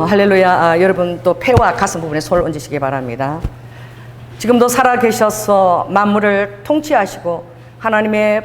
할렐루야. 여러분 또 폐와 가슴 부분에 손을 얹으시기 바랍니다. 지금도 살아계셔서 만물을 통치하시고 하나님의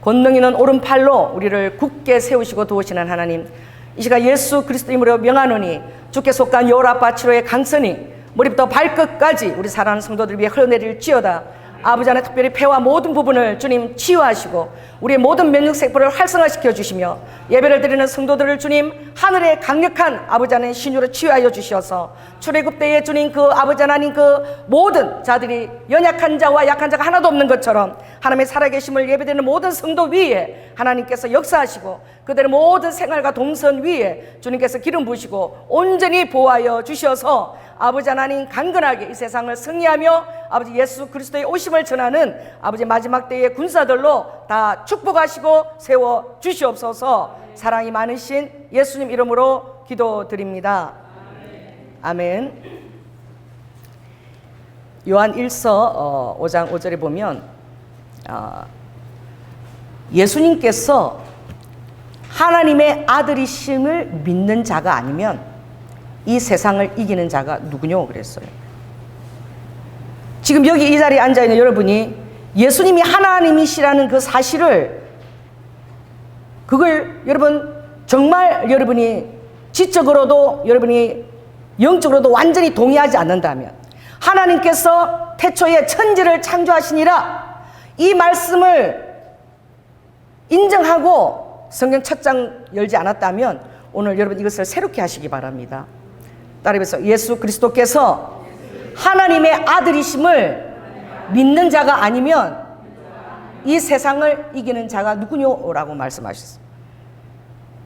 권능 있는 오른팔로 우리를 굳게 세우시고 도우시는 하나님, 이 시간 예수 그리스도 이름으로 명하노니 주께 속한 요라바치로의 강선이 머리부터 발끝까지 우리 사랑하는 성도들 위해 흘러내릴지어다. 아버지 하나님, 특별히 폐와 모든 부분을 주님 치유하시고 우리의 모든 면역세포를 활성화시켜 주시며 예배를 드리는 성도들을 주님 하늘의 강력한 아버지 하나님 신유로 치유하여 주셔서 출애굽 때에 주님 그 아버지 하나님 그 모든 자들이 연약한 자와 약한 자가 하나도 없는 것처럼 하나님의 살아계심을 예배드리는 모든 성도 위에 하나님께서 역사하시고 그들의 모든 생활과 동선 위에 주님께서 기름 부으시고 온전히 보호하여 주셔서 아버지 하나님 강건하게 이 세상을 승리하며 아버지 예수 그리스도의 오심을 전하는 아버지 마지막 때의 군사들로 다 축복하시고 세워 주시옵소서. 사랑이 많으신 예수님 이름으로 기도드립니다. 아멘. 요한 1서 5장 5절에 보면 예수님께서 하나님의 아들이심을 믿는 자가 아니면 이 세상을 이기는 자가 누구뇨 그랬어요. 지금 여기 이 자리에 앉아있는 여러분이 예수님이 하나님이시라는 그 사실을 그걸 여러분 정말 여러분이 지적으로도 여러분이 영적으로도 완전히 동의하지 않는다면 하나님께서 태초에 천지를 창조하시니라 이 말씀을 인정하고 성경 첫 장 열지 않았다면 오늘 여러분 이것을 새롭게 하시기 바랍니다. 따라해서 예수 그리스도께서 하나님의 아들이심을 믿는 자가 아니면 이 세상을 이기는 자가 누구뇨라고 말씀하셨습니다.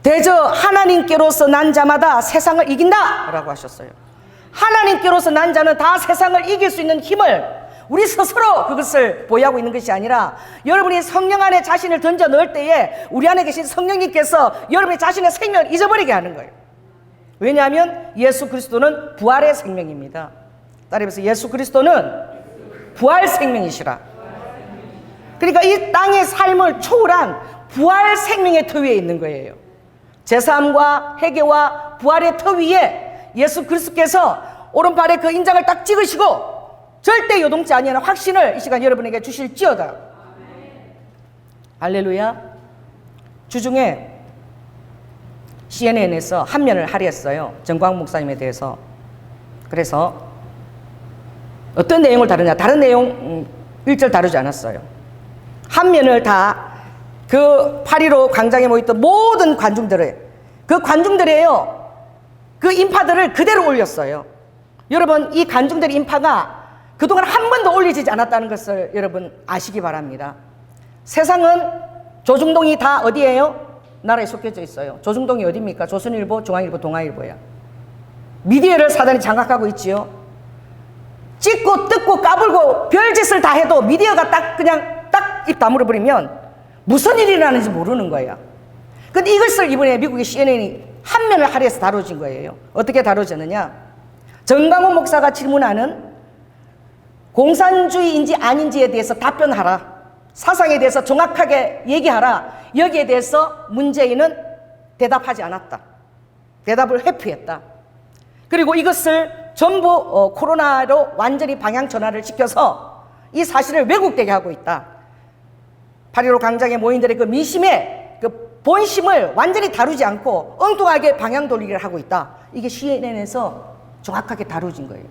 대저 하나님께로서 난 자마다 세상을 이긴다 라고 하셨어요. 하나님께로서 난 자는 다 세상을 이길 수 있는 힘을 우리 스스로 그것을 보유하고 있는 것이 아니라 여러분이 성령 안에 자신을 던져 넣을 때에 우리 안에 계신 성령님께서 여러분의 자신의 생명을 잊어버리게 하는 거예요. 왜냐하면 예수 그리스도는 부활의 생명입니다. 따라해서 예수 그리스도는 부활 생명이시라. 그러니까 이 땅의 삶을 초월한 부활 생명의 터 위에 있는 거예요. 제사함과 회개와 부활의 터 위에 예수 그리스도께서 오른팔에 그 인장을 딱 찍으시고 절대 요동치 아니하는 확신을 이 시간 여러분에게 주실지어다. 할렐루야. 주중에 CNN에서 한 면을 할애했어요. 정광 목사님에 대해서. 그래서 어떤 내용을 다루냐, 다른 내용 1절 다루지 않았어요. 한 면을 다 그 8.15 광장에 모였던 모든 관중들의 그 관중들이에요. 그 인파들을 그대로 올렸어요. 여러분 이 관중들의 인파가 그동안 한 번도 올려지지 않았다는 것을 여러분 아시기 바랍니다. 세상은 조중동이 다 어디예요? 나라에 속해져 있어요. 조중동이 어디입니까? 조선일보, 중앙일보, 동아일보야. 미디어를 사단이 장악하고 있지요. 찍고 뜯고 까불고 별짓을 다 해도 미디어가 딱 그냥 딱 입 다물어 버리면 무슨 일이 일어나는지 모르는 거예요. 근데 이것을 이번에 미국의 CNN이 한 면을 할애해서 다뤄진 거예요. 어떻게 다뤄졌느냐? 정광훈 목사가 질문하는 공산주의인지 아닌지에 대해서 답변하라. 사상에 대해서 정확하게 얘기하라. 여기에 대해서 문재인은 대답하지 않았다. 대답을 회피했다. 그리고 이것을 전부 코로나로 완전히 방향 전환을 시켜서 이 사실을 왜곡되게 하고 있다. 8.15 광장의 모인들의 그 민심의 그 본심을 완전히 다루지 않고 엉뚱하게 방향 돌리기를 하고 있다. 이게 CNN에서 정확하게 다뤄진 거예요.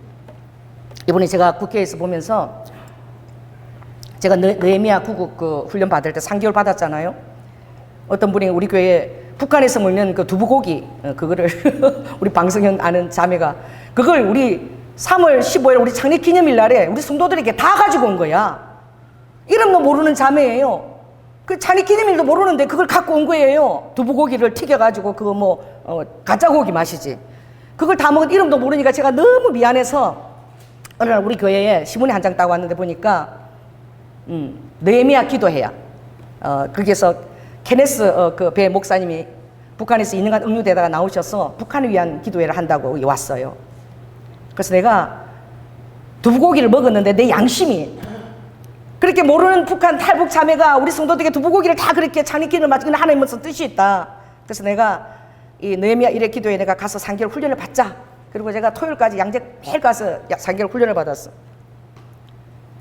이번에 제가 국회에서 보면서 제가 느헤미야 구국 그 훈련 받을 때 3개월 받았잖아요. 어떤 분이 우리 교회에 북한에서 먹는 그 두부고기 그거를 우리 방송현 아는 자매가 그걸 우리 3월 15일 우리 창립 기념일 날에 우리 성도들에게 다 가지고 온 거야. 이름도 모르는 자매예요. 그 창립 기념일도 모르는데 그걸 갖고 온 거예요. 두부고기를 튀겨가지고 그거 가짜 고기 맛이지. 그걸 다 먹은 이름도 모르니까 제가 너무 미안해서 어느 날 우리 교회에 신문에 한 장 따고 왔는데 보니까 느헤미야 기도회야. 거기에서 케네스 그 배 목사님이 북한에서 있는 응유대다가 나오셔서 북한을 위한 기도회를 한다고 여기 왔어요. 그래서 내가 두부고기를 먹었는데 내 양심이 그렇게 모르는 북한 탈북 자매가 우리 성도들에게 두부고기를 다 그렇게 창립기를 맞추는 하나님의 뜻이 있다. 그래서 내가 이 느헤미야 일회 기도에 내가 가서 3개월 훈련을 받자. 그리고 제가 토요일까지 양재 매일 가서 약 3개월 훈련을 받았어.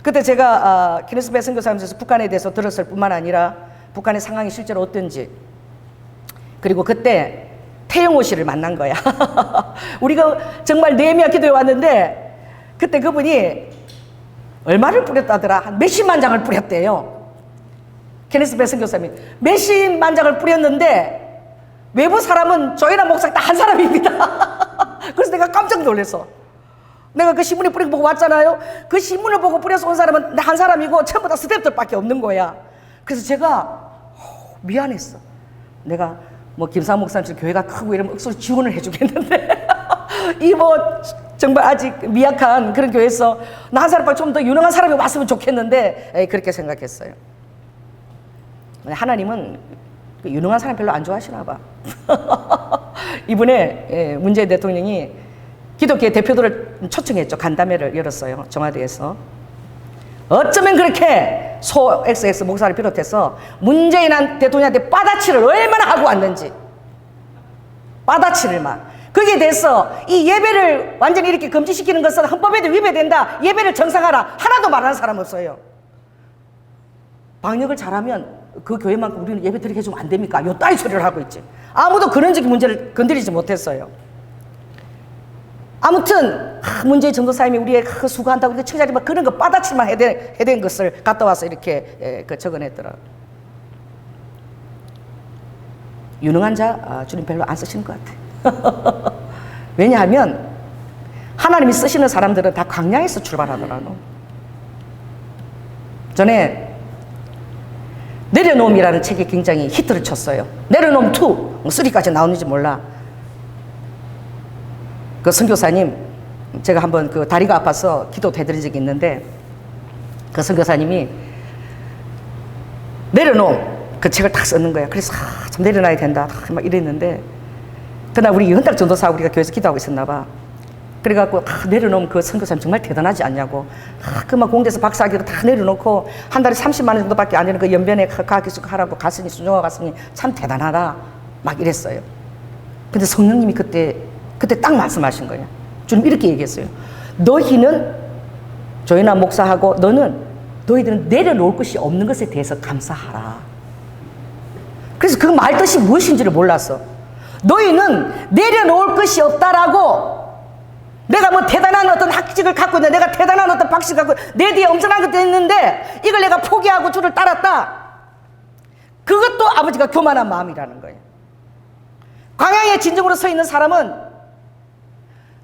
그때 제가 케네스 배 선교사님께서 북한에 대해서 들었을 뿐만 아니라 북한의 상황이 실제로 어떤지, 그리고 그때 태영호 씨를 만난 거야. 우리가 정말 느헤미야 기도에 왔는데 그때 그분이 얼마를 뿌렸다더라? 한 몇십만 장을 뿌렸대요. 케네스 배 선교사님이 몇십만 장을 뿌렸는데 외부 사람은 저희랑 목사 딱 한 사람입니다. 그래서 내가 깜짝 놀랐어. 내가 그 신문에 뿌리고 보고 왔잖아요. 그 신문을 보고 뿌려서 온 사람은 한 사람이고 전부 다 스태프들밖에 없는 거야. 그래서 제가 미안했어. 내가 뭐 김상 목사님처럼 교회가 크고 이러면 억수로 지원을 해주겠는데 이 뭐 정말 아직 미약한 그런 교회에서 나 한 사람밖에 좀 더 유능한 사람이 왔으면 좋겠는데 그렇게 생각했어요. 하나님은 유능한 사람 별로 안 좋아하시나 봐. 이번에 문재인 대통령이 기독교의 대표들을 초청했죠. 간담회를 열었어요. 청와대에서. 어쩌면 그렇게 소 XX 목사를 비롯해서 문재인 대통령한테 빠다치를 얼마나 하고 왔는지. 빠다치를 막. 거기에 대해서 이 예배를 완전히 이렇게 금지시키는 것은 헌법에도 위배된다. 예배를 정상화하라. 하나도 말하는 사람 없어요. 방역을 잘하면 그 교회만큼 우리는 예배 드리게 해주면 안 됩니까? 요 따위 소리를 하고 있지. 아무도 그런적인 문제를 건드리지 못했어요. 아무튼 문재인 전도사님이 우리의 수고한다고 이렇게 칭찬이 막 그런 거 빠다치만 해댄 것을 갖다 와서 이렇게 적어냈더라. 유능한 자 주님 별로 안 쓰시는 것 같아. 왜냐하면 하나님이 쓰시는 사람들은 다 광야에서 출발하더라고. 전에 내려놓음이라는 책이 굉장히 히트를 쳤어요. 내려놓음 2, 3까지 나오는지 몰라. 그 선교사님, 제가 한번 그 다리가 아파서 기도 해드린 적이 있는데 그 선교사님이 내려놓음 그 책을 딱 썼는 거야. 그래서 참 내려놔야 된다 막 이랬는데 그날 우리 현탁 전도사 우리가 교회에서 기도하고 있었나 봐. 그래갖고 내려놓으면 그 선교사님 정말 대단하지 않냐고. 그막 공대에서 박사학위도 다 내려놓고 한 달에 30만 원 정도밖에 안 되는 그 연변에 가기숙하라고 갔으니 순종하고 갔으니 참 대단하다 막 이랬어요. 근데 성령님이 그때 딱 말씀하신 거예요. 주님 이렇게 얘기했어요. 너희는 조연아 목사하고 너희들은 내려놓을 것이 없는 것에 대해서 감사하라. 그래서 그 말 뜻이 무엇인지를 몰랐어. 너희는 내려놓을 것이 없다라고 내가 뭐 대단한 어떤 학직을 갖고 있는데 내가 대단한 어떤 박식을 갖고 내 뒤에 엄청난 것도 있는데 이걸 내가 포기하고 주를 따랐다. 그것도 아버지가 교만한 마음이라는 거예요. 광야에 진정으로 서 있는 사람은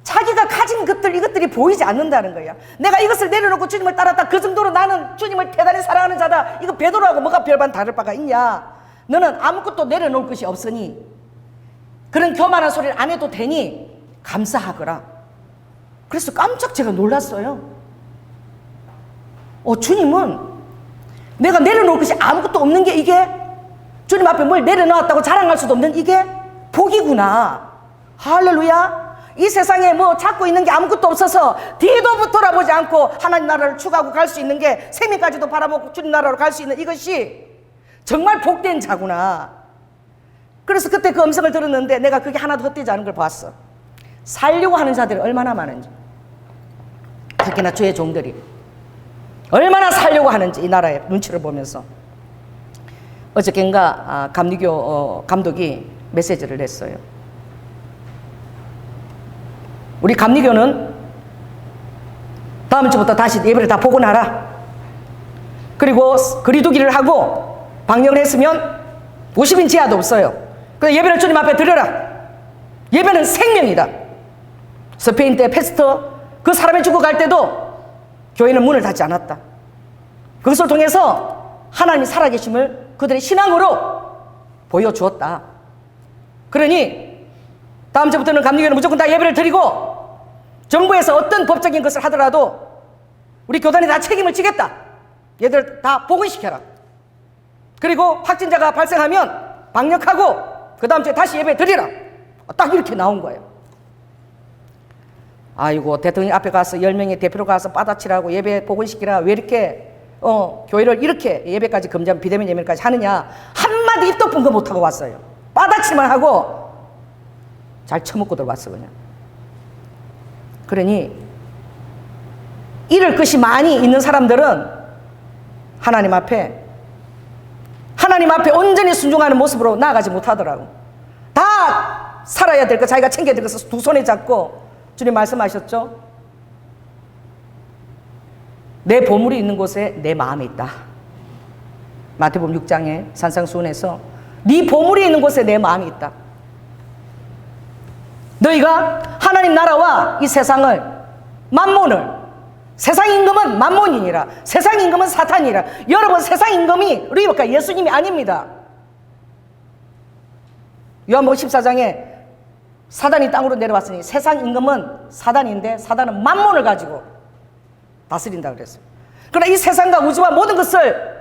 자기가 가진 것들 이것들이 보이지 않는다는 거야. 내가 이것을 내려놓고 주님을 따랐다. 그 정도로 나는 주님을 대단히 사랑하는 자다. 이거 베드로하고 뭐가 별반 다를 바가 있냐. 너는 아무것도 내려놓을 것이 없으니 그런 교만한 소리를 안 해도 되니 감사하거라. 그래서 깜짝 제가 놀랐어요. 주님은 내가 내려놓을 것이 아무것도 없는 게 이게 주님 앞에 뭘 내려놓았다고 자랑할 수도 없는 이게 복이구나. 할렐루야. 이 세상에 뭐 찾고 있는 게 아무것도 없어서 뒤도 돌아보지 않고 하나님 나라를 추구하고 갈 수 있는 게 생명까지도 바라보고 주님 나라로 갈 수 있는 이것이 정말 복된 자구나. 그래서 그때 그 음성을 들었는데 내가 그게 하나도 헛되지 않은 걸 봤어. 살려고 하는 자들이 얼마나 많은지, 특히나 주의 종들이 얼마나 살려고 하는지 이 나라의 눈치를 보면서 어저께인가 감리교 감독이 메시지를 냈어요. 우리 감리교는 다음 주부터 다시 예배를 다 복원하라. 그리고 거리두기를 하고 방역을 했으면 50인 지하도 없어요. 그래서 예배를 주님 앞에 드려라. 예배는 생명이다. 스페인 때 패스터 그 사람이 죽어갈 때도 교회는 문을 닫지 않았다. 그것을 통해서 하나님이 살아계심을 그들의 신앙으로 보여주었다. 그러니 다음 주부터는 감리교회는 무조건 다 예배를 드리고 정부에서 어떤 법적인 것을 하더라도 우리 교단이 다 책임을 지겠다. 얘들 다 복원시켜라. 그리고 확진자가 발생하면 방역하고 그 다음 주에 다시 예배 드리라. 딱 이렇게 나온 거예요. 아이고 대통령 앞에 가서 10명의 대표로 가서 빠다치라고 예배 복원시키라. 왜 이렇게 교회를 이렇게 예배까지 비대면 예배까지 하느냐. 한마디 입도 푼 거 못하고 왔어요. 빠다치만 하고 잘 처먹고 들어왔어 그냥. 그러니 잃을 것이 많이 있는 사람들은 하나님 앞에 온전히 순종하는 모습으로 나아가지 못하더라고. 다 살아야 될 거 자기가 챙겨야 될 것을 두 손에 잡고, 주님 말씀하셨죠? 내 보물이 있는 곳에 내 마음이 있다. 마태복음 6장에 산상수훈에서 네 보물이 있는 곳에 내 마음이 있다. 너희가 하나님 나라와 이 세상을, 만몬을, 세상 임금은 만몬이니라, 세상 임금은 사탄이라. 여러분, 세상 임금이 우리가 예수님이 아닙니다. 요한복음 14장에 사단이 땅으로 내려왔으니 세상 임금은 사단인데 사단은 만몬을 가지고 다스린다 그랬어요. 그러나 이 세상과 우주와 모든 것을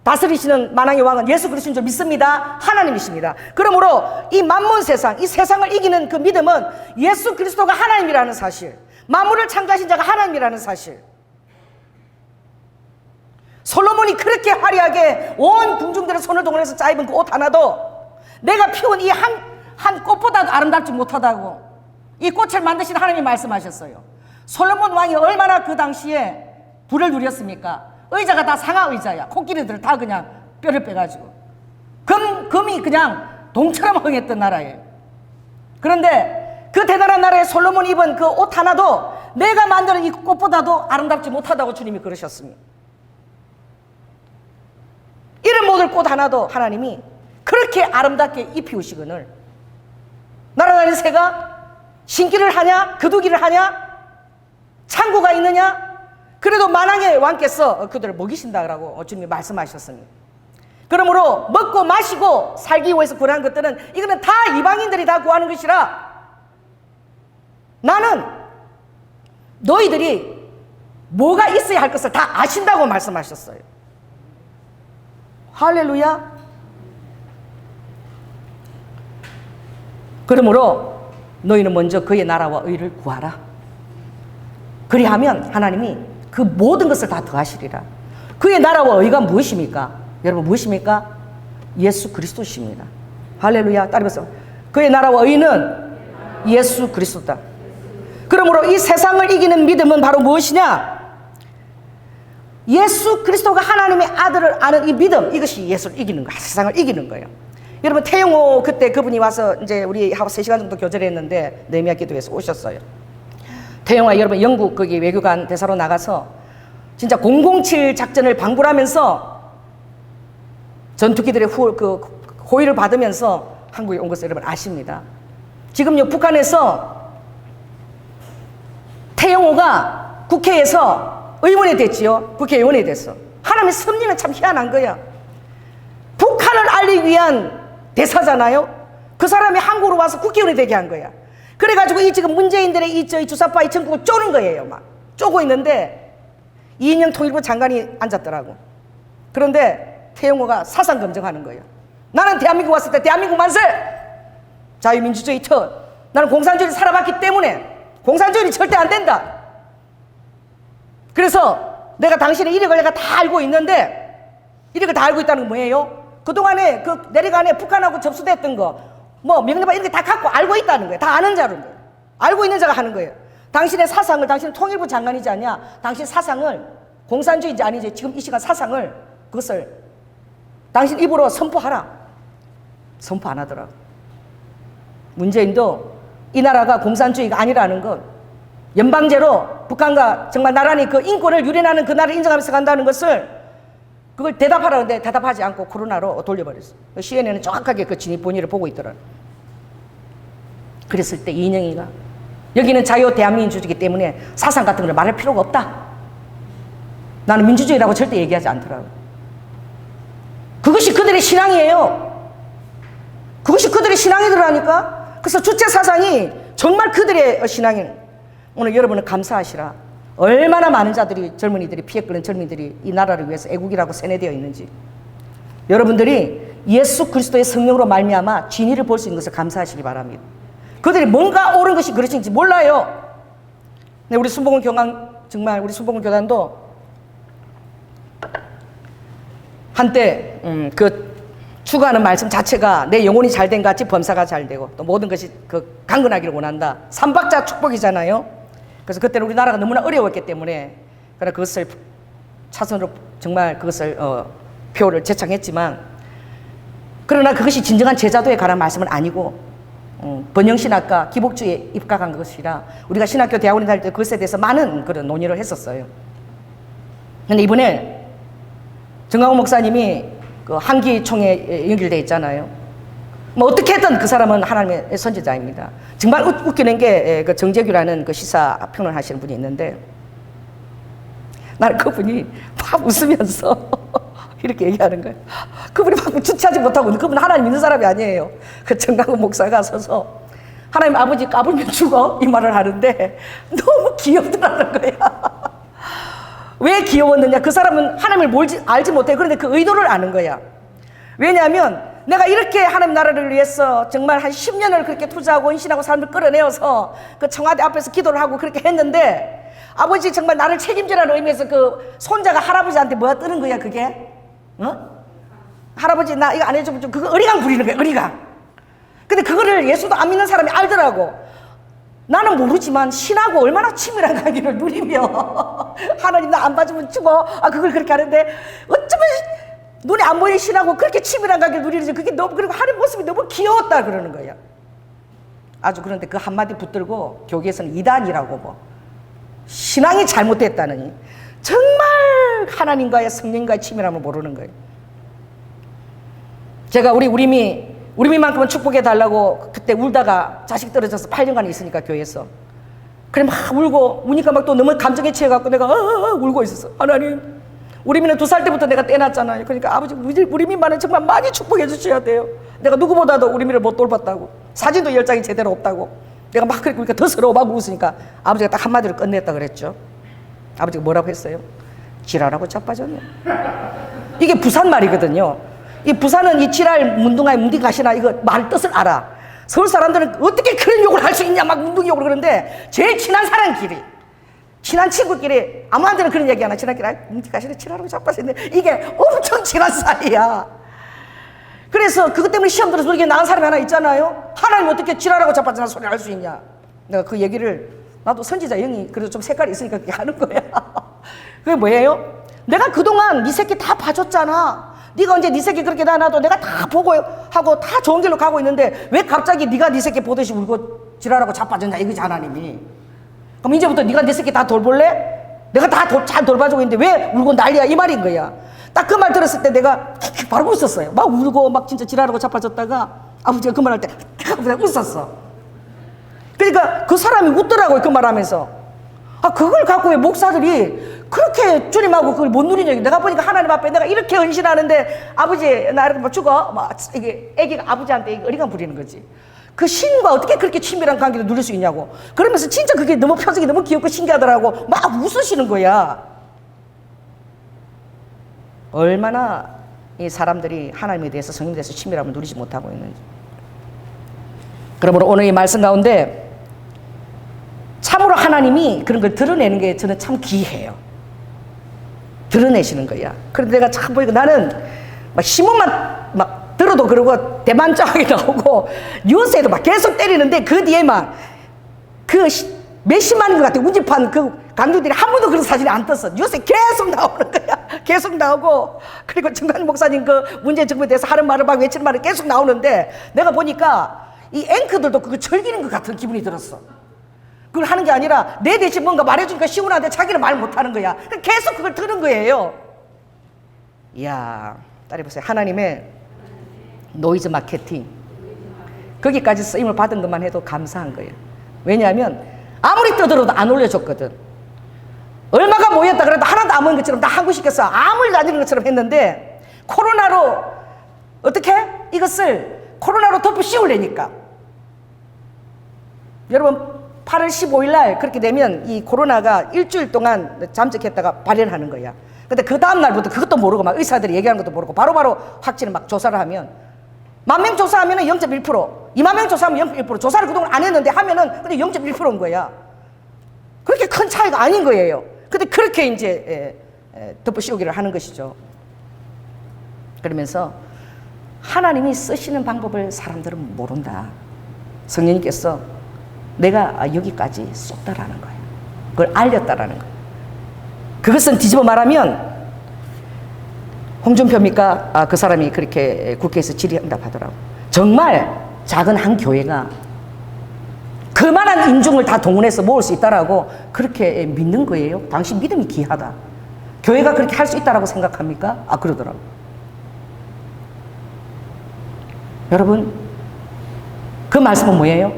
다스리시는 만왕의 왕은 예수 그리스도인 줄 믿습니다. 하나님이십니다. 그러므로 이 만몬 세상, 이 세상을 이기는 그 믿음은 예수 그리스도가 하나님이라는 사실, 만물을 창조하신 자가 하나님이라는 사실. 솔로몬이 그렇게 화려하게 온 궁중들의 손을 동원해서 짜입은 그 옷 하나도 내가 피운 이 한 꽃보다도 아름답지 못하다고 이 꽃을 만드신 하나님이 말씀하셨어요. 솔로몬 왕이 얼마나 그 당시에 부를 누렸습니까? 의자가 다 상하 의자야. 코끼리들 다 그냥 뼈를 빼가지고 금이 그냥 동처럼 흥했던 나라예요. 그런데 그 대단한 나라에 솔로몬이 입은 그 옷 하나도 내가 만드는 이 꽃보다도 아름답지 못하다고 주님이 그러셨습니다. 이름 못할 꽃 하나도 하나님이 그렇게 아름답게 입히우시거늘 날아다니는 새가 신기를 하냐, 거두기를 하냐, 창고가 있느냐, 그래도 만왕의 왕께서 그들을 먹이신다라고 주님이 말씀하셨습니다. 그러므로 먹고 마시고 살기 위해서 구하는 것들은 이거는 다 이방인들이 다 구하는 것이라 나는 너희들이 뭐가 있어야 할 것을 다 아신다고 말씀하셨어요. 할렐루야. 그러므로 너희는 먼저 그의 나라와 의를 구하라. 그리하면 하나님이 그 모든 것을 다 더하시리라. 그의 나라와 의가 무엇입니까? 여러분, 무엇입니까? 예수 그리스도십니다. 할렐루야. 따라해서 그의 나라와 의는 예수 그리스도다. 그러므로 이 세상을 이기는 믿음은 바로 무엇이냐? 예수 그리스도가 하나님의 아들을 아는 이 믿음, 이것이 예수를 이기는 거야. 세상을 이기는 거예요. 여러분, 태용호 그때 그분이 와서 이제 우리하고 3시간 정도 교제를 했는데 느헤미야 기도회에서 오셨어요. 태용호가 여러분 영국 거기 외교관 대사로 나가서 진짜 007 작전을 방불하면서 전투기들의 호의를 받으면서 한국에 온 것을 여러분 아십니다. 지금요 북한에서 태용호가 국회에서 의원이 됐지요. 국회의원이 됐어. 하나님의 섭리는 참 희한한 거야. 북한을 알리기 위한 대사잖아요. 그 사람이 한국으로 와서 국회의원이 되게 한 거야. 그래가지고 이 지금 문재인들의 이 주사파 이 전국을 쪼는 거예요. 막 쪼고 있는데 이인영 통일부 장관이 앉았더라고. 그런데 태용호가 사상 검증하는 거예요. 나는 대한민국 왔을 때 대한민국 만세! 자유민주주의 터. 나는 공산주의를 살아봤기 때문에 공산주의는 절대 안 된다. 그래서 내가 당신의 이력을 내가 다 알고 있는데 이력을 다 알고 있다는 건 뭐예요? 그동안에 그 내려간에 북한하고 접수됐던 거 뭐 명령바 이렇게 다 갖고 알고 있다는 거예요. 다 아는 자는 거예요. 알고 있는 자가 하는 거예요. 당신의 사상을, 당신은 통일부 장관이지 않냐, 당신 사상을 공산주의인지 아니지 지금 이 시간 사상을 그것을 당신 입으로 선포하라. 선포 안 하더라고. 문재인도 이 나라가 공산주의가 아니라는 것, 연방제로 북한과 정말 나란히 그 인권을 유린하는 그 나라를 인정하면서 간다는 것을 그걸 대답하라는데 대답하지 않고 코로나로 돌려버렸어. CNN은 정확하게 그 진입 본의를 보고 있더라고요. 그랬을 때 이인영이가 여기는 자유 대한민주주의이기 때문에 사상 같은 걸 말할 필요가 없다. 나는 민주주의라고 절대 얘기하지 않더라고요. 그것이 그들의 신앙이에요. 그것이 그들의 신앙이더라니까. 그래서 주체 사상이 정말 그들의 신앙이. 오늘 여러분은 감사하시라. 얼마나 많은 자들이, 젊은이들이, 피해 끓는 젊은이들이 이 나라를 위해서 애국이라고 세뇌되어 있는지. 여러분들이 예수 그리스도의 성령으로 말미암아 진리를 볼 수 있는 것을 감사하시기 바랍니다. 그들이 뭔가 옳은 것이 그릇인지 몰라요. 근데 우리 순복음 교단, 정말 우리 순복음 교단도 한때 추구하는 말씀 자체가 내 영혼이 잘된 것 같이 범사가 잘 되고 또 모든 것이 그 강건하기를 원한다. 삼박자 축복이잖아요. 그래서 그때는 우리나라가 너무나 어려웠기 때문에 그래 그것을 차선으로 정말 그것을 표를 제창했지만 그러나 그것이 진정한 제자도에 관한 말씀은 아니고 번영신학과 기복주의에 입각한 것이라 우리가 신학교 대학원에 다닐 때 그것에 대해서 많은 그런 논의를 했었어요. 그런데 이번에 정강훈 목사님이 그 한기총에 연결되어 있잖아요. 뭐 어떻게든 그 사람은 하나님의 선지자입니다. 정말 웃기는 게 그 정재규라는 그 시사 평론 하시는 분이 있는데 나는 그분이 막 웃으면서 이렇게 얘기하는 거예요. 그분이 막 주체하지 못하고 그분 하나님 믿는 사람이 아니에요. 그 정강훈 목사가 서서 하나님 아버지 까불면 죽어 이 말을 하는데 너무 귀엽더라는 거야. 왜 귀여웠느냐? 그 사람은 하나님을 알지 못해. 그런데 그 의도를 아는 거야. 왜냐하면 내가 이렇게 하나님 나라를 위해서 정말 한 10년을 그렇게 투자하고 헌신하고 사람들 끌어내어서 그 청와대 앞에서 기도를 하고 그렇게 했는데 아버지 정말 나를 책임지라는 의미에서 그 손자가 할아버지한테 뭐가 뜨는 거야 그게? 할아버지 나 이거 안 해주면 좀 그거 어리광 부리는 거야 어리광. 근데 그거를 예수도 안 믿는 사람이 알더라고. 나는 모르지만 신하고 얼마나 치밀한 관계를 누리며 하나님 나 안 봐주면 죽어 그걸 그렇게 하는데 어쩌면 눈에 안 보이는 신하고 그렇게 치밀한 관계를 누리는지 그게 너무 그리고 하는 모습이 너무 귀여웠다 그러는 거야. 아주 그런데 그 한마디 붙들고 교계에서는 이단이라고 뭐 신앙이 잘못됐다느니 정말 하나님과의 성령과의 치밀함을 모르는 거예요. 제가 우리미만큼은 축복해 달라고 그때 울다가 자식 떨어져서 8년간 있으니까 교회에서 그래 막 울고 우니까 막 또 너무 감정에 취해갖고 내가 울고 있었어. 하나님 우리미는 2살 때부터 내가 떼놨잖아요. 그러니까 아버지 우리미만은 정말 많이 축복해 주셔야 돼요. 내가 누구보다도 우리미를 못 돌봤다고 사진도 10장이 제대로 없다고 내가 막 그러니까 더 서러워 막 웃으니까 아버지가 딱 한마디로 끝냈다 그랬죠. 아버지가 뭐라고 했어요? 지랄하고 자빠졌네. 이게 부산 말이거든요. 이 부산은 이 지랄 문둥아에 문디 가시나 이거 말 뜻을 알아. 서울 사람들은 어떻게 그런 욕을 할 수 있냐 막 문둥이 욕을 그러는데 제일 친한 사람끼리 친한 친구끼리 아무한테는 그런 얘기 하나 친한끼리 문디 가시나 지랄하고 자빠졌네. 이게 엄청 친한 사이야. 그래서 그것 때문에 시험 들어서 그렇게 나은 사람이 하나 있잖아요. 하나님 어떻게 지랄하고 자빠졌나 소리 할 수 있냐. 내가 그 얘기를 나도 선지자 영이 그래도 좀 색깔이 있으니까 그렇게 하는 거야. 그게 뭐예요? 내가 그동안 네 새끼 다 봐줬잖아. 네가 언제 네 새끼 그렇게 놔놔도 내가 다 보고 하고 다 좋은 길로 가고 있는데 왜 갑자기 네가 네 새끼 보듯이 울고 지랄하고 자빠졌냐 이거지 하나님이. 그럼 이제부터 네가 네 새끼 다 돌볼래? 내가 다 잘 돌봐주고 있는데 왜 울고 난리야 이 말인 거야. 딱 그 말 들었을 때 내가 바로 웃었어요. 막 울고 막 진짜 지랄하고 자빠졌다가 아버지가 그 말할 때 그냥 웃었어. 그러니까 그 사람이 웃더라고요 그 말하면서. 그걸 갖고 왜 목사들이 그렇게 주님하고 그걸 못 누리냐. 내가 보니까 하나님 앞에 내가 이렇게 헌신하는데 아버지 나 이렇게 뭐 죽어 막 이게 애기가 아버지한테 어리광 부리는 거지. 그 신과 어떻게 그렇게 친밀한 관계를 누릴 수 있냐고. 그러면서 진짜 그게 너무 표정이 너무 귀엽고 신기하더라고. 막 웃으시는 거야. 얼마나 이 사람들이 하나님에 대해서 성령에 대해서 친밀함을 누리지 못하고 있는지. 그러므로 오늘 이 말씀 가운데 참으로 하나님이 그런 걸 드러내는 게 저는 참 귀해요. 드러내시는 거야. 그런데 내가 참 보니까 나는 막 신문만 막 들어도 그러고 대만장하게 나오고 뉴스에도 막 계속 때리는데 그 뒤에 막 그 몇십만인 것 같아. 운집한 그 강조들이 한 번도 그런 사진이 안 떴어. 뉴스에 계속 나오는 거야. 계속 나오고 그리고 정강 목사님 그 문제 정부에 대해서 하는 말을 막 외치는 말을 계속 나오는데 내가 보니까 이 앵커들도 그거 즐기는 것 같은 기분이 들었어. 그걸 하는 게 아니라 내 대신 뭔가 말해주니까 시원한데 자기는 말 못하는 거야. 계속 그걸 들은 거예요. 이야, 딸이 보세요. 하나님의 노이즈 마케팅. 거기까지 쓰임을 받은 것만 해도 감사한 거예요. 왜냐하면 아무리 떠들어도 안 올려줬거든. 얼마가 모였다 그래도 하나도 안 모인 것처럼 다 하고 싶겠어. 아무 일도 안 되는 것처럼 했는데 코로나로 어떻게 이것을 코로나로 덮어 씌우려니까. 여러분 8월 15일 날 그렇게 되면 이 코로나가 일주일 동안 잠적했다가 발현하는 거야. 근데 그 다음 날부터 그것도 모르고 막 의사들이 얘기하는 것도 모르고 바로바로 확진을 막 조사를 하면 10,000명 조사하면 0.1%, 20,000명 조사하면 0.1%, 조사를 그동안 안 했는데 하면은 근데 0.1%인 거야. 그렇게 큰 차이가 아닌 거예요. 근데 그렇게 이제 덮어씌우기를 하는 것이죠. 그러면서 하나님이 쓰시는 방법을 사람들은 모른다. 성령님께서 내가 여기까지 쏟다라는 거예요. 그걸 알렸다라는 거예요. 그것은 뒤집어 말하면 홍준표입니까? 그 사람이 그렇게 국회에서 질의응답하더라고. 정말 작은 한 교회가 그만한 인중을 다 동원해서 모을 수 있다라고 그렇게 믿는 거예요. 당신 믿음이 귀하다. 교회가 그렇게 할 수 있다라고 생각합니까? 그러더라고. 여러분, 그 말씀은 뭐예요?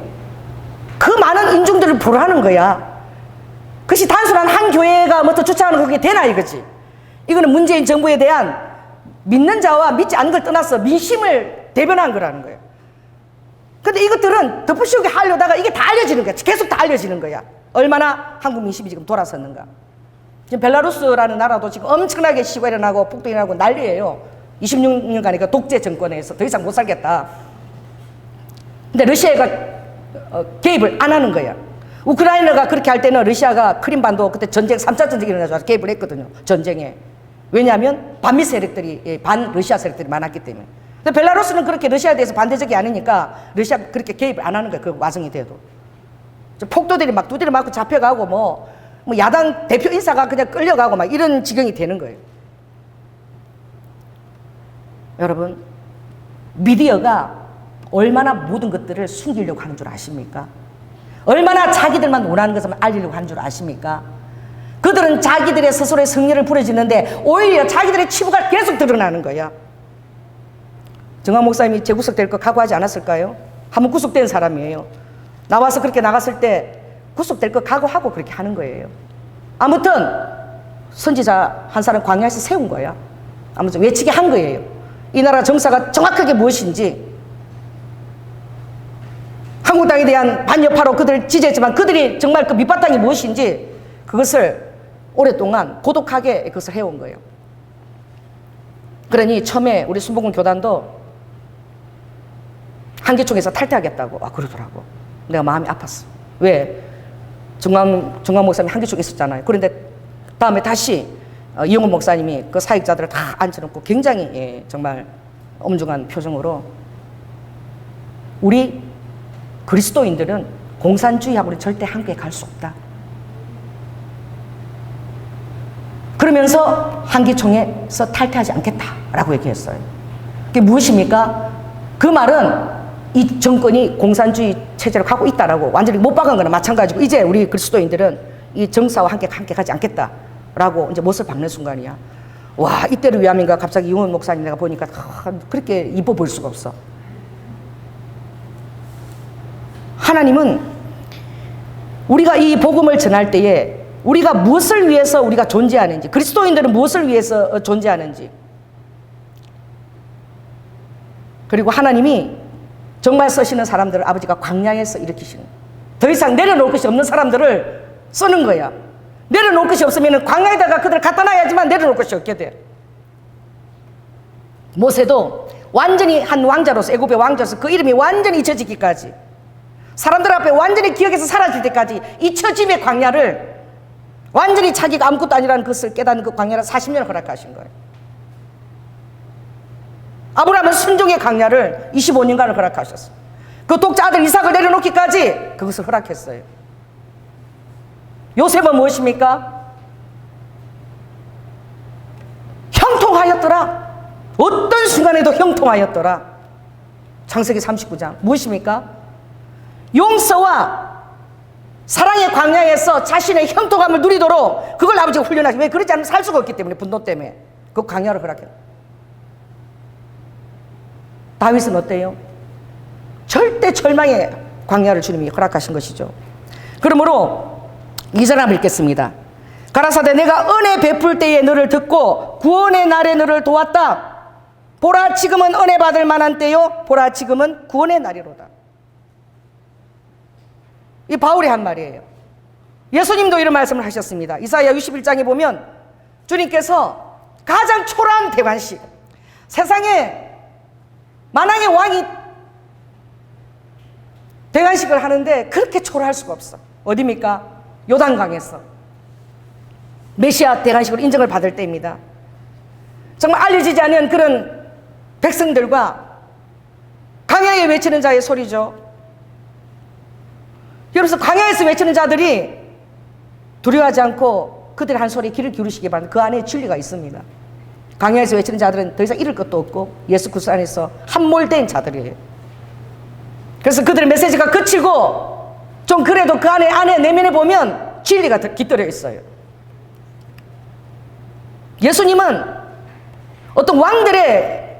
그 많은 인중들을 불하는 거야. 그것이 단순한 한 교회가 뭐또 주창하는 그게 되나 이거지. 이거는 문재인 정부에 대한 믿는 자와 믿지 않는 걸 떠나서 민심을 대변한 거라는 거예요. 근데 이것들은 덮어씌우게 하려다가 이게 다 알려지는 거야. 계속 다 알려지는 거야. 얼마나 한국 민심이 지금 돌아섰는가. 지금 벨라루스라는 나라도 지금 엄청나게 시위가 일어나고 폭동이 일어나고 난리예요. 26년간의 그 독재 정권에서 더 이상 못 살겠다. 근데 러시아가 개입을 안 하는 거야. 우크라이나가 그렇게 할 때는 러시아가 크림반도 그때 전쟁 3차 전쟁이 일어나서 개입을 했거든요. 전쟁에. 왜냐하면 반미 세력들이 반 러시아 세력들이 많았기 때문에. 근데 벨라루스는 그렇게 러시아에 대해서 반대적이 않으니까 러시아 그렇게 개입을 안 하는 거예요. 그 와중이 돼도. 폭도들이 막 두드려 맞고 잡혀가고 뭐 야당 대표 인사가 그냥 끌려가고 막 이런 지경이 되는 거예요. 여러분, 미디어가 얼마나 모든 것들을 숨기려고 하는 줄 아십니까? 얼마나 자기들만 원하는 것을 알리려고 하는 줄 아십니까? 그들은 자기들의 스스로의 성리를 부려지는데 오히려 자기들의 치부가 계속 드러나는 거야. 정황 목사님이 재구속될 거 각오하지 않았을까요? 한번 구속된 사람이에요. 나와서 그렇게 나갔을 때 구속될 거 각오하고 그렇게 하는 거예요. 아무튼 선지자 한 사람 광야에서 세운 거야. 아무튼 외치게 한 거예요. 이 나라 정사가 정확하게 무엇인지, 한국 땅에 대한 반여파로 그들을 지지했지만 그들이 정말 그 밑바탕이 무엇인지 그것을 오랫동안 고독하게 그것을 해온 거예요. 그러니 처음에 우리 순복음 교단도 한계총에서 탈퇴하겠다고 그러더라고. 내가 마음이 아팠어. 왜? 정광 목사님이 한계총에 있었잖아요. 그런데 다음에 다시 이용훈 목사님이 그 사역자들을 다 앉혀놓고 굉장히 정말 엄중한 표정으로 우리 그리스도인들은 공산주의하고는 절대 함께 갈 수 없다. 그러면서 한기총에서 탈퇴하지 않겠다라고 얘기했어요. 그게 무엇입니까? 그 말은 이 정권이 공산주의 체제로 가고 있다라고 완전히 못 박은 거나 마찬가지고 이제 우리 그리스도인들은 이 정사와 함께 가지 않겠다라고 이제 못을 박는 순간이야. 와, 이때를 위함인가 갑자기 이용훈 목사님 내가 보니까 그렇게 이뻐 보일 수가 없어. 하나님은 우리가 이 복음을 전할 때에 우리가 무엇을 위해서 우리가 존재하는지, 그리스도인들은 무엇을 위해서 존재하는지, 그리고 하나님이 정말 쓰시는 사람들을 아버지가 광야에서 일으키시는, 더 이상 내려놓을 것이 없는 사람들을 쓰는 거야. 내려놓을 것이 없으면 광야에다가 그들을 갖다 놔야지만 내려놓을 것이 없게 돼. 모세도 완전히 한 왕자로서, 애굽의 왕자로서 그 이름이 완전히 잊혀지기까지, 사람들 앞에 완전히 기억에서 사라질 때까지 잊혀짐의 광야를 완전히 자기가 아무것도 아니라는 것을 깨닫는 그 광야를 40년을 허락하신 거예요. 아브라함은 순종의 광야를 25년간을 허락하셨어요. 그 독자 아들 이삭을 내려놓기까지 그것을 허락했어요. 요셉은 무엇입니까? 형통하였더라. 어떤 순간에도 형통하였더라. 창세기 39장 무엇입니까? 용서와 사랑의 광야에서 자신의 형통함을 누리도록 그걸 아버지가 훈련하시. 왜? 그러지 않으면 살 수가 없기 때문에, 분노 때문에 그 광야를 허락해요. 다윗은 어때요? 절대 절망의 광야를 주님이 허락하신 것이죠. 그러므로 2절 한번 읽겠습니다. 가라사대 내가 은혜 베풀 때에 너를 듣고 구원의 날에 너를 도왔다. 보라 지금은 은혜 받을 만한 때요, 보라 지금은 구원의 날이로다. 이 바울이 한 말이에요. 예수님도 이런 말씀을 하셨습니다. 이사야 61장에 보면 주님께서 가장 초라한 대관식, 세상에 만왕의 왕이 대관식을 하는데 그렇게 초라할 수가 없어. 어디입니까? 요단강에서 메시아 대관식으로 인정을 받을 때입니다. 정말 알려지지 않은 그런 백성들과 광야에 외치는 자의 소리죠. 여러분, 광야에서 외치는 자들이 두려워하지 않고 그들의 한 소리에 귀를 기울이시기 바랍니다. 그 안에 진리가 있습니다. 광야에서 외치는 자들은 더 이상 잃을 것도 없고 예수 그리스도 안에서 함몰된 자들이에요. 그래서 그들의 메시지가 거칠고 좀 그래도 그 안에 내면에 보면 진리가 깃들여 있어요. 예수님은 어떤 왕들의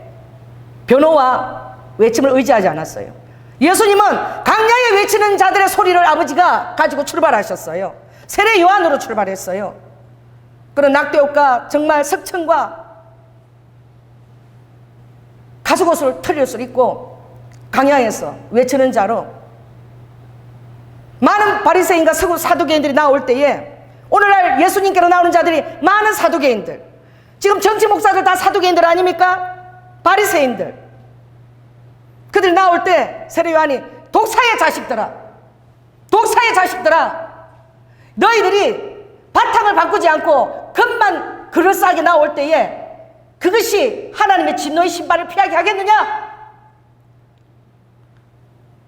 변호와 외침을 의지하지 않았어요. 예수님은 광야에 외치는 자들의 소리를 아버지가 가지고 출발하셨어요. 세례 요한으로 출발했어요. 그런 낙대옷과 정말 석청과 가죽옷을 털옷을 입고 광야에서 외치는 자로 많은 바리새인과 사두개인들이 나올 때에 오늘날 예수님께로 나오는 자들이 많은 사두개인들, 지금 정치 목사들 다 사두개인들 아닙니까? 바리새인들. 그들이 나올 때 세례 요한이 독사의 자식들아, 독사의 자식들아, 너희들이 바탕을 바꾸지 않고 겉만 그럴싸하게 나올 때에 그것이 하나님의 진노의 신발을 피하게 하겠느냐?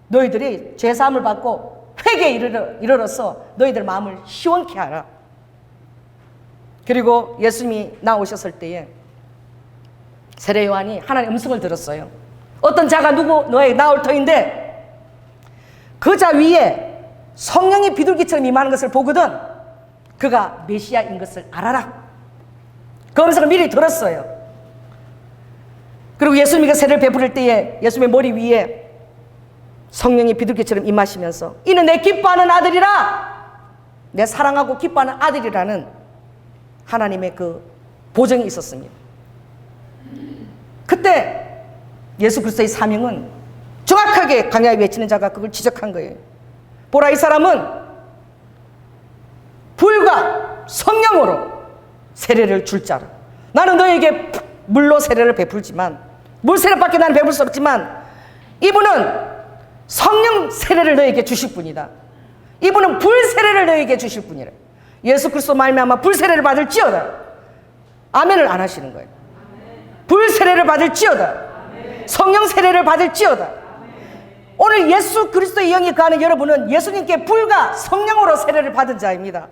너희들이 죄사함을 받고 회개에 이르러서 너희들 마음을 시원케 하라. 그리고 예수님이 나오셨을 때에 세례 요한이 하나님의 음성을 들었어요. 어떤 자가 너에게 나올 터인데 그 자 위에 성령이 비둘기처럼 임하는 것을 보거든 그가 메시아인 것을 알아라. 그 음성을 미리 들었어요. 그리고 예수님이 그 세례를 베풀 때에 예수님의 머리 위에 성령이 비둘기처럼 임하시면서 이는 내 기뻐하는 아들이라, 내 사랑하고 기뻐하는 아들이라는 하나님의 그 보정이 있었습니다. 그때 예수 그리스도의 사명은 정확하게 광야에 외치는 자가 그걸 지적한 거예요. 보라, 이 사람은 불과 성령으로 세례를 줄 자라. 나는 너에게 물로 세례를 베풀지만, 물 세례밖에 나는 베풀 수 없지만 이분은 성령 세례를 너에게 주실 분이다. 이분은 불 세례를 너에게 주실 분이라. 예수 그리스도 말미암아 불 세례를 받을지어다. 아멘을 안 하시는 거예요. 불 세례를 받을지어다. 성령 세례를 받을지어다. 오늘 예수 그리스도의 영이 거하는 여러분은 예수님께 불과 성령으로 세례를 받은 자입니다.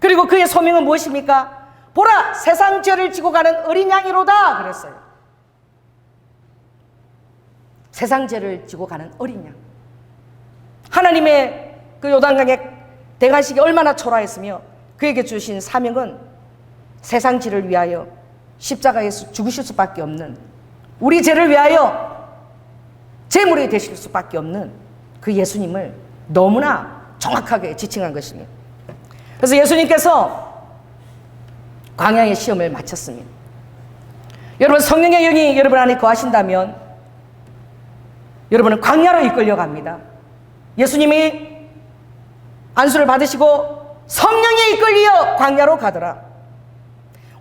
그리고 그의 소명은 무엇입니까? 보라, 세상 죄를 지고 가는 어린 양이로다 그랬어요. 세상 죄를 지고 가는 어린 양. 하나님의 그 요단강의 대관식이 얼마나 초라했으며 그에게 주신 사명은 세상 죄를 위하여 십자가에서 죽으실 수밖에 없는, 우리 죄를 위하여 제물이 되실 수밖에 없는 그 예수님을 너무나 정확하게 지칭한 것입니다. 그래서 예수님께서 광야의 시험을 마쳤습니다. 여러분, 성령의 영이 여러분 안에 거하신다면 여러분은 광야로 이끌려갑니다. 예수님이 안수를 받으시고 성령에 이끌려 광야로 가더라.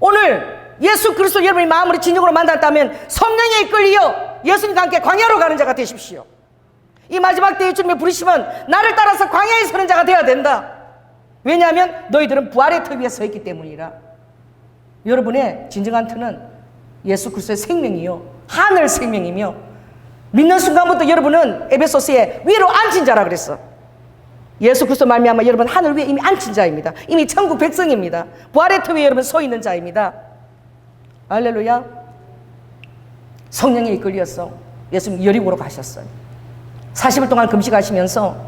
오늘 예수 그리스도 여러분이 마음으로 진정으로 만났다면 성령에 이끌려 예수님과 함께 광야로 가는 자가 되십시오. 이 마지막 때에 주님의 부르심은 나를 따라서 광야에 서는 자가 되어야 된다. 왜냐하면 너희들은 부활의 터 위에 서 있기 때문이라. 여러분의 진정한 터는 예수 그리스도의 생명이요 하늘 생명이며, 믿는 순간부터 여러분은 에베소서에 위로 앉힌 자라 그랬어. 예수 그리스도 말미암아 여러분 하늘 위에 이미 앉힌 자입니다. 이미 천국 백성입니다. 부활의 터 위에 여러분 서 있는 자입니다. 할렐루야. 성령에 이끌려서 예수님 여리고로 가셨어요. 40일 동안 금식하시면서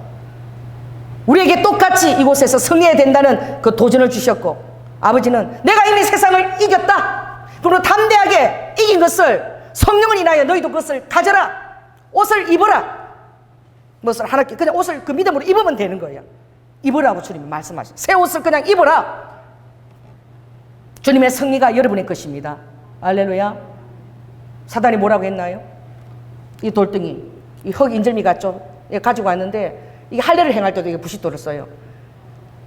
우리에게 똑같이 이곳에서 승리해야 된다는 그 도전을 주셨고, 아버지는 내가 이미 세상을 이겼다. 그러므로 담대하게 이긴 것을 성령을 인하여 너희도 그것을 가져라. 옷을 입어라. 무엇을 하나, 그냥 옷을 그 믿음으로 입으면 되는 거예요. 입으라고 주님이 말씀하시죠. 새 옷을 그냥 입어라. 주님의 승리가 여러분의 것입니다. 할렐루야. 사단이 뭐라고 했나요? 이 돌덩이, 이 흙 인절미 같죠? 가지고 왔는데 이게 할례를 행할 때도 이게 부싯돌을 써요.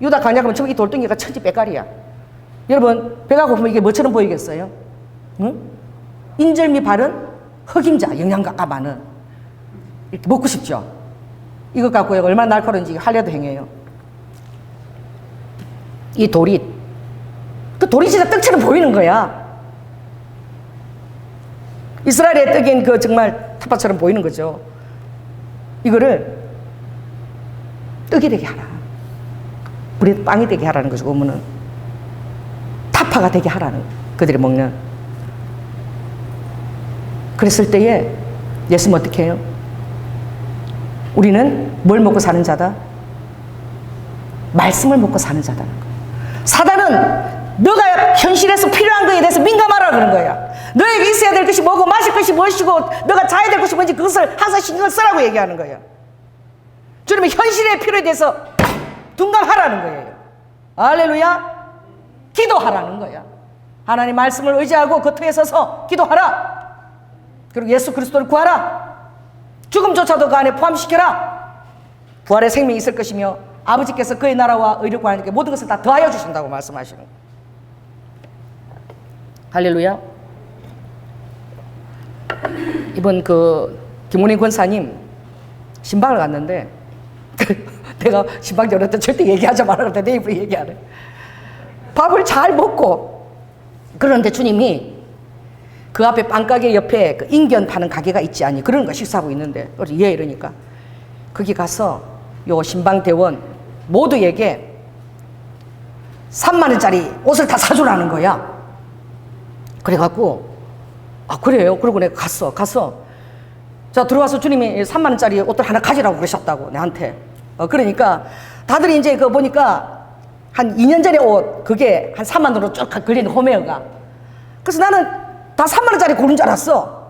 유다 가냐 그러면 이 돌덩이가 천지 빼깔이야. 여러분, 배가고 보면 이게 뭐처럼 보이겠어요? 응? 인절미 바른 흑임자, 영양가가 많은, 이렇게 먹고 싶죠? 이것 갖고 얼마나 날카로운지 할례도 행해요. 이 돌이, 그 돌이 진짜 떡처럼 보이는 거야. 이스라엘의 떡인 그 정말 텃밭처럼 보이는 거죠. 이거를 떡이 되게 하라. 우리 빵이 되게 하라는 거죠. 보면은 타파가 되게 하라는, 그들이 먹는. 그랬을 때에 예수는 어떻게 해요? 우리는 뭘 먹고 사는 자다? 말씀을 먹고 사는 자다는 거예요. 사단은 너가 현실에서 필요한 거에 대해서 민감하라 그런 거야. 너에게 있어야 될 것이 뭐고 마실 것이 무엇이고 너가 자야 될 것이 뭔지 그것을 항상 신경을 쓰라고 얘기하는 거예요. 주님은 현실의 필요에 대해서 둔감하라는 거예요. 할렐루야. 기도하라는 거야. 하나님 말씀을 의지하고 그 터에 서서 기도하라. 그리고 예수 그리스도를 구하라. 죽음조차도 그 안에 포함시켜라. 부활의 생명이 있을 것이며 아버지께서 그의 나라와 의를 구하는 게 모든 것을 다 더하여 주신다고 말씀하시는 거예요. 할렐루야. 이번 그 김문희 권사님 신방을 갔는데 내가 신방 열을 때 절대 얘기하지 말라 그랬는데 내 입으로 얘기하래. 밥을 잘 먹고 그러는데 주님이 그 앞에 빵가게 옆에 그 인견 파는 가게가 있지 않니? 그런 거 식사하고 있는데 예 이러니까 거기 가서 요 신방대원 모두에게 3만 원짜리 옷을 다 사주라는 거야. 그래갖고 아 그래요? 그러고 내가 가서 자 들어와서 주님이 3만 원짜리 옷들 하나 가지라고 그러셨다고 내한테. 그러니까 다들 이제 그 보니까 한 2년 전에 옷 그게 한 3만 원으로 쭉 걸리는 홈웨어가. 그래서 나는 다 3만 원짜리 고른 줄 알았어.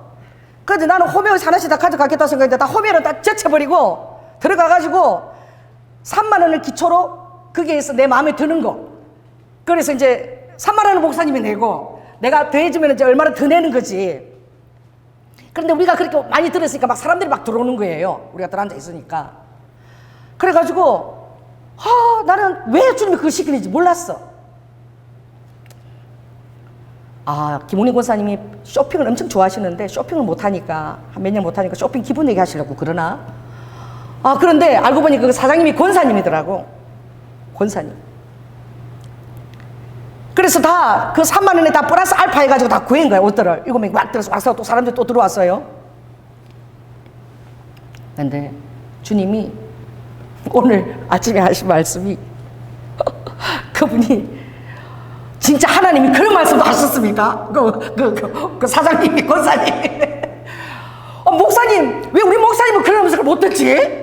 그런데 나는 홈웨어 하나씩 다 가져가겠다 생각했는데 다 홈웨어를 다 제쳐버리고 들어가가지고 3만 원을 기초로 거기에서 내 마음에 드는 거. 그래서 이제 3만 원을 목사님이 내고 내가 더해주면 이제 얼마나 더 내는 거지. 그런데 우리가 그렇게 많이 들었으니까 막 사람들이 막 들어오는 거예요. 우리가 들어앉아 있으니까. 그래가지고 나는 왜 주님이 그걸 시키는지 몰랐어. 김은희 권사님이 쇼핑을 엄청 좋아하시는데 쇼핑을 못하니까 한 몇 년 못하니까 쇼핑 기분 내게 하시려고 그러나. 그런데 알고 보니 그 사장님이 권사님이더라고. 권사님. 그래서 다 그 3만 원에 다 플러스 알파 해가지고 다 구한 거야. 옷들을 7명이 막 들어서 와서 또 사람들이 또 들어왔어요. 근데 주님이 오늘 아침에 하신 말씀이 그분이 진짜 하나님이 그런 말씀도 하셨습니까? 그 사장님이 권사님이 목사님 왜 우리 목사님은 그런 음식을 못 듣지?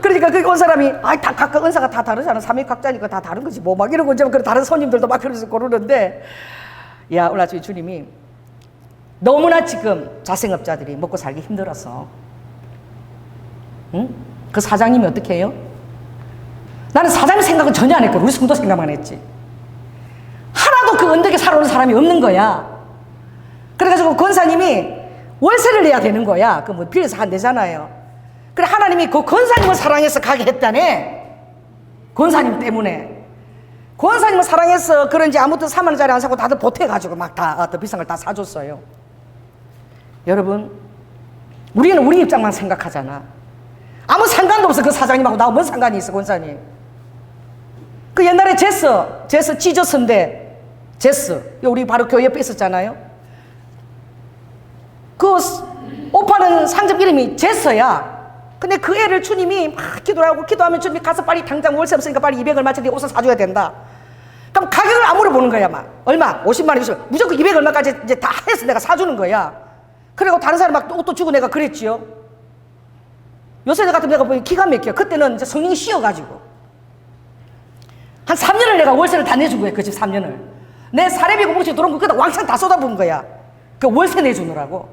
그러니까 그 온 사람이 다 각각 은사가 다 다르잖아. 삼위각자니까 다 다른 거지 뭐 막 이러고 이제 그 다른 손님들도 막 그러면서 고르는데 야 오늘 아침에 주님이 너무나 지금 자생업자들이 먹고 살기 힘들어서 응? 그 사장님이 어떻게 해요? 나는 사장님 생각은 전혀 안 했고 우리 성도 생각만 했지. 하나도 그 언덕에 살아오는 사람이 없는 거야. 그래가지고 권사님이 월세를 내야 되는 거야. 그 뭐 빌려서 안 내잖아요. 그래 하나님이 그 권사님을 사랑해서 가게 했다네. 권사님 때문에. 권사님을 사랑해서 그런지 아무튼 3만 원짜리 안 사고 다들 보태가지고 막 다 더 비싼 걸 다 사줬어요. 여러분 우리는 우리 입장만 생각하잖아. 아무 상관도 없어. 그 사장님하고 나하고 뭔 상관이 있어. 권사님 그 옛날에 제스 지저스인데 제스 우리 바로 교회 옆에 있었잖아요. 그 오빠는 상점 이름이 제스야. 근데 그 애를 주님이 막 기도를 하고 기도하면 주님이 가서 빨리 당장 월세 없으니까 빨리 200 얼마짜리 옷을 사줘야 된다. 그럼 가격을 안 물어보는 거야. 막 얼마 50만 원 있으면 무조건 200 얼마까지 이제 다 해서 내가 사주는 거야. 그리고 다른 사람 막 옷도 주고 내가 그랬지요. 요새 같은 내가 보니 기가 막혀. 그때는 이제 성령이 씌어가지고 한 3년을 내가 월세를 다 내준 거야. 그 집 3년을 내 사례비고 뭉치 들어온 거 그다 왕창 다 쏟아부은 거야. 그 월세 내주느라고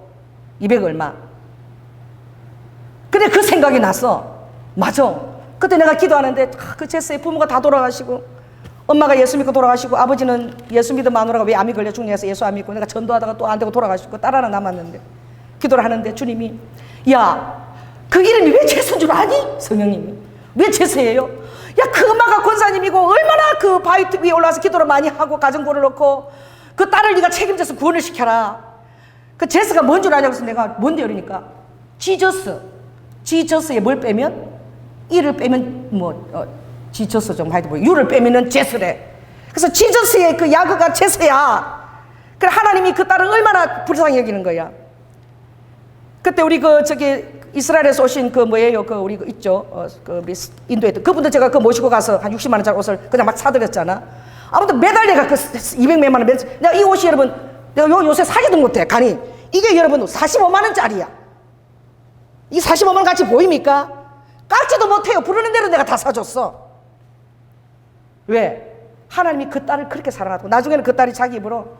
200 얼마. 근데 그 생각이 났어. 맞아. 그때 내가 기도하는데 그 제스의 부모가 다 돌아가시고 엄마가 예수 믿고 돌아가시고 아버지는 예수 믿은 마누라가 왜 암이 걸려 죽냐 해서 예수 안 믿고 내가 전도하다가 또 안 되고 돌아가시고 딸 하나 남았는데 기도를 하는데 주님이 야 그 이름이 왜 제스인 줄 아니? 성령님이 왜 제스예요? 야 그 엄마가 권사님이고 얼마나 그 바위 위에 올라와서 기도를 많이 하고 가정부를 넣고 그 딸을 네가 책임져서 구원을 시켜라. 그 제스가 뭔 줄 아냐고 해서 내가 뭔데 이러니까 지저스에 뭘 빼면 이를 빼면 지저스 좀 하여튼 뭐 유를 빼면은 제스래. 그래서 지저스의 그 야그가 제스야. 그래 하나님이 그 딸을 얼마나 불쌍히 여기는 거야. 그때 우리 이스라엘에서 오신 우리 있죠. 우리 인도에 그분들 제가 모시고 가서 한 60만 원짜리 옷을 그냥 막 사드렸잖아. 아무튼 매달 내가 200몇만 원 내가 이 옷이 여러분 내가 요새 사지도 못해. 가니 이게 여러분 45만 원짜리야. 이 45만 원 같이 보입니까? 깎지도 못해요. 부르는 대로 내가 다 사줬어. 왜? 하나님이 그 딸을 그렇게 사랑하고 나중에는 그 딸이 자기 입으로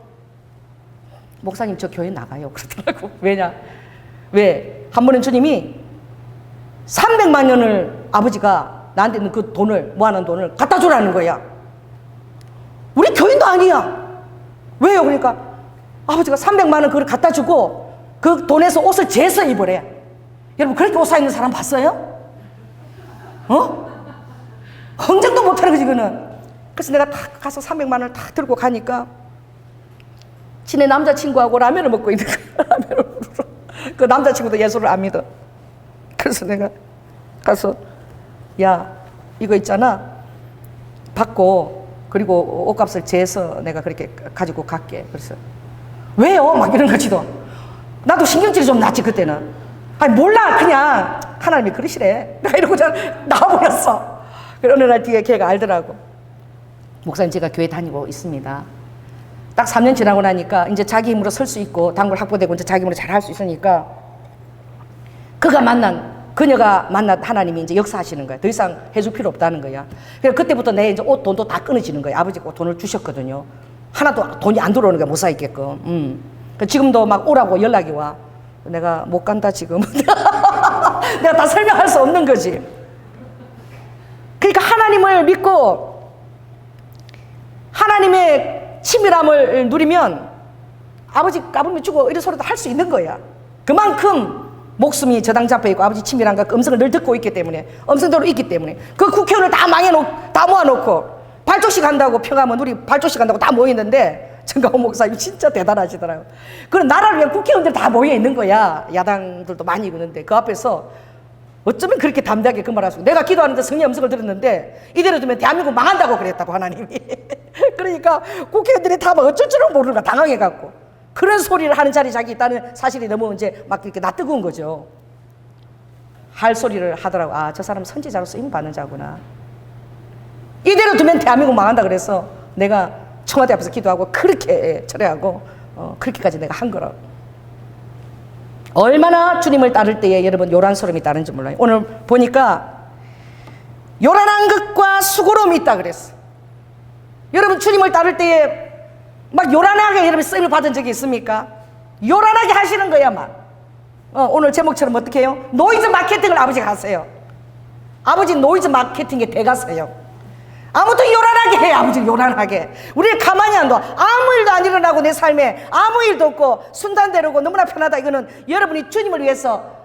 목사님 저 교회 나가요 그러더라고. 왜냐? 왜? 한 번은 주님이 300만 원을 아버지가 나한테 있는 그 돈을 모아놓은 돈을 갖다 주라는 거야. 우리 교인도 아니야. 왜요? 그러니까 아버지가 300만 원 그걸 갖다 주고 그 돈에서 옷을 재서 입으래. 여러분 그렇게 옷 사 입는 사람 봤어요? 흥정도 못하는 거지 이거는. 그래서 내가 탁 가서 300만 원을 탁 들고 가니까 지네 남자친구하고 라면을 먹고 있는 거야. 라면을. 그 남자친구도 예수를 안 믿어. 그래서 내가 가서 야 이거 있잖아 받고 그리고 옷값을 재서 내가 그렇게 가지고 갈게. 그래서 왜요? 막 이런 거지도. 나도 신경질이 좀 났지 그때는. 아니 몰라 그냥 하나님이 그러시래. 내가 이러고 나와버렸어. 그래 어느 날 뒤에 걔가 알더라고. 목사님 제가 교회 다니고 있습니다. 딱 3년 지나고 나니까 이제 자기 힘으로 설 수 있고 단골 확보되고 이제 자기 힘으로 잘 할 수 있으니까 그녀가 만난 하나님이 이제 역사하시는 거야. 더 이상 해줄 필요 없다는 거야. 그래서 그때부터 내 이제 옷 돈도 다 끊어지는 거야. 아버지가 돈을 주셨거든요. 하나도 돈이 안 들어오는 거야. 못 사 입게끔. 지금도 막 오라고 연락이 와. 내가 못 간다 지금. 내가 다 설명할 수 없는 거지. 그러니까 하나님을 믿고 하나님의 친밀함을 누리면 아버지 까불면 주고 이런 소리도 할 수 있는 거야. 그만큼 목숨이 저당 잡혀 있고 아버지 친밀함과 그 음성을 늘 듣고 있기 때문에 음성대로 있기 때문에 그 국회의원을 다 모아놓고 발족식 한다고 평화면 우리 발족식 한다고 다 모이는데 정가훈 목사님이 진짜 대단하시더라고요. 그런 나라를 위한 국회의원들 다 모여 있는 거야. 야당들도 많이 있는데 그 앞에서 어쩌면 그렇게 담대하게 그 말할 수. 내가 기도하는데 성령의 음성을 들었는데 이대로 두면 대한민국 망한다고 그랬다고 하나님이. 그러니까 국회의원들이 다 막 어쩔 줄은 모르는 거야. 당황해갖고 그런 소리를 하는 자리에 자기 있다는 사실이 너무 이제 막 이렇게 낯뜨거운 거죠. 할 소리를 하더라고. 아, 저 사람 선지자로 쓰임 받는 자구나. 이대로 두면 대한민국 망한다 그래서 내가 청와대 앞에서 기도하고 그렇게 철회하고 그렇게까지 내가 한 거라고. 얼마나 주님을 따를 때에 여러분 요란스러움이 따른지 몰라요. 오늘 보니까 요란한 것과 수고로움이 있다 그랬어. 여러분 주님을 따를 때에 막 요란하게 여러분 쓰임을 받은 적이 있습니까? 요란하게 하시는 거야 막. 오늘 제목처럼 어떻게 해요? 노이즈 마케팅을 아버지가 하세요. 아버지 노이즈 마케팅의 대가세요. 아무튼 요란하게 해. 아버지 요란하게. 우리를 가만히 안 둬. 아무 일도 안 일어나고 내 삶에 아무 일도 없고 순탄대로고 너무나 편하다. 이거는 여러분이 주님을 위해서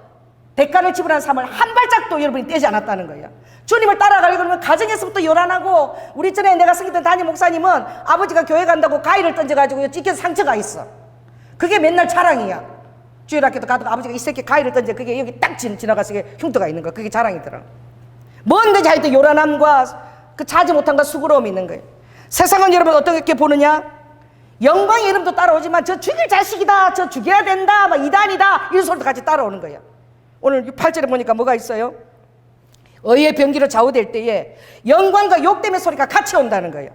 대가를 지불한 삶을 한 발짝도 여러분이 떼지 않았다는 거예요. 주님을 따라가려고 그러면 가정에서부터 요란하고. 우리 전에 내가 섬기던 담임 목사님은 아버지가 교회 간다고 가위를 던져가지고 찢겨서 상처가 있어. 그게 맨날 자랑이야. 주일학교도 가다가 아버지가 이 새끼 가위를 던져 그게 여기 딱 지나가서 흉터가 있는 거야. 그게 자랑이더라. 뭔데 자기도 요란함과 그 차지 못함과 수고로움이 있는 거예요. 세상은 여러분 어떻게 보느냐? 영광의 이름도 따라오지만 저 죽일 자식이다, 저 죽여야 된다, 막 이단이다 이런 소리도 같이 따라오는 거예요. 오늘 8절에 보니까 뭐가 있어요? 의의 병기로 좌우될 때에 영광과 욕됨의 소리가 같이 온다는 거예요.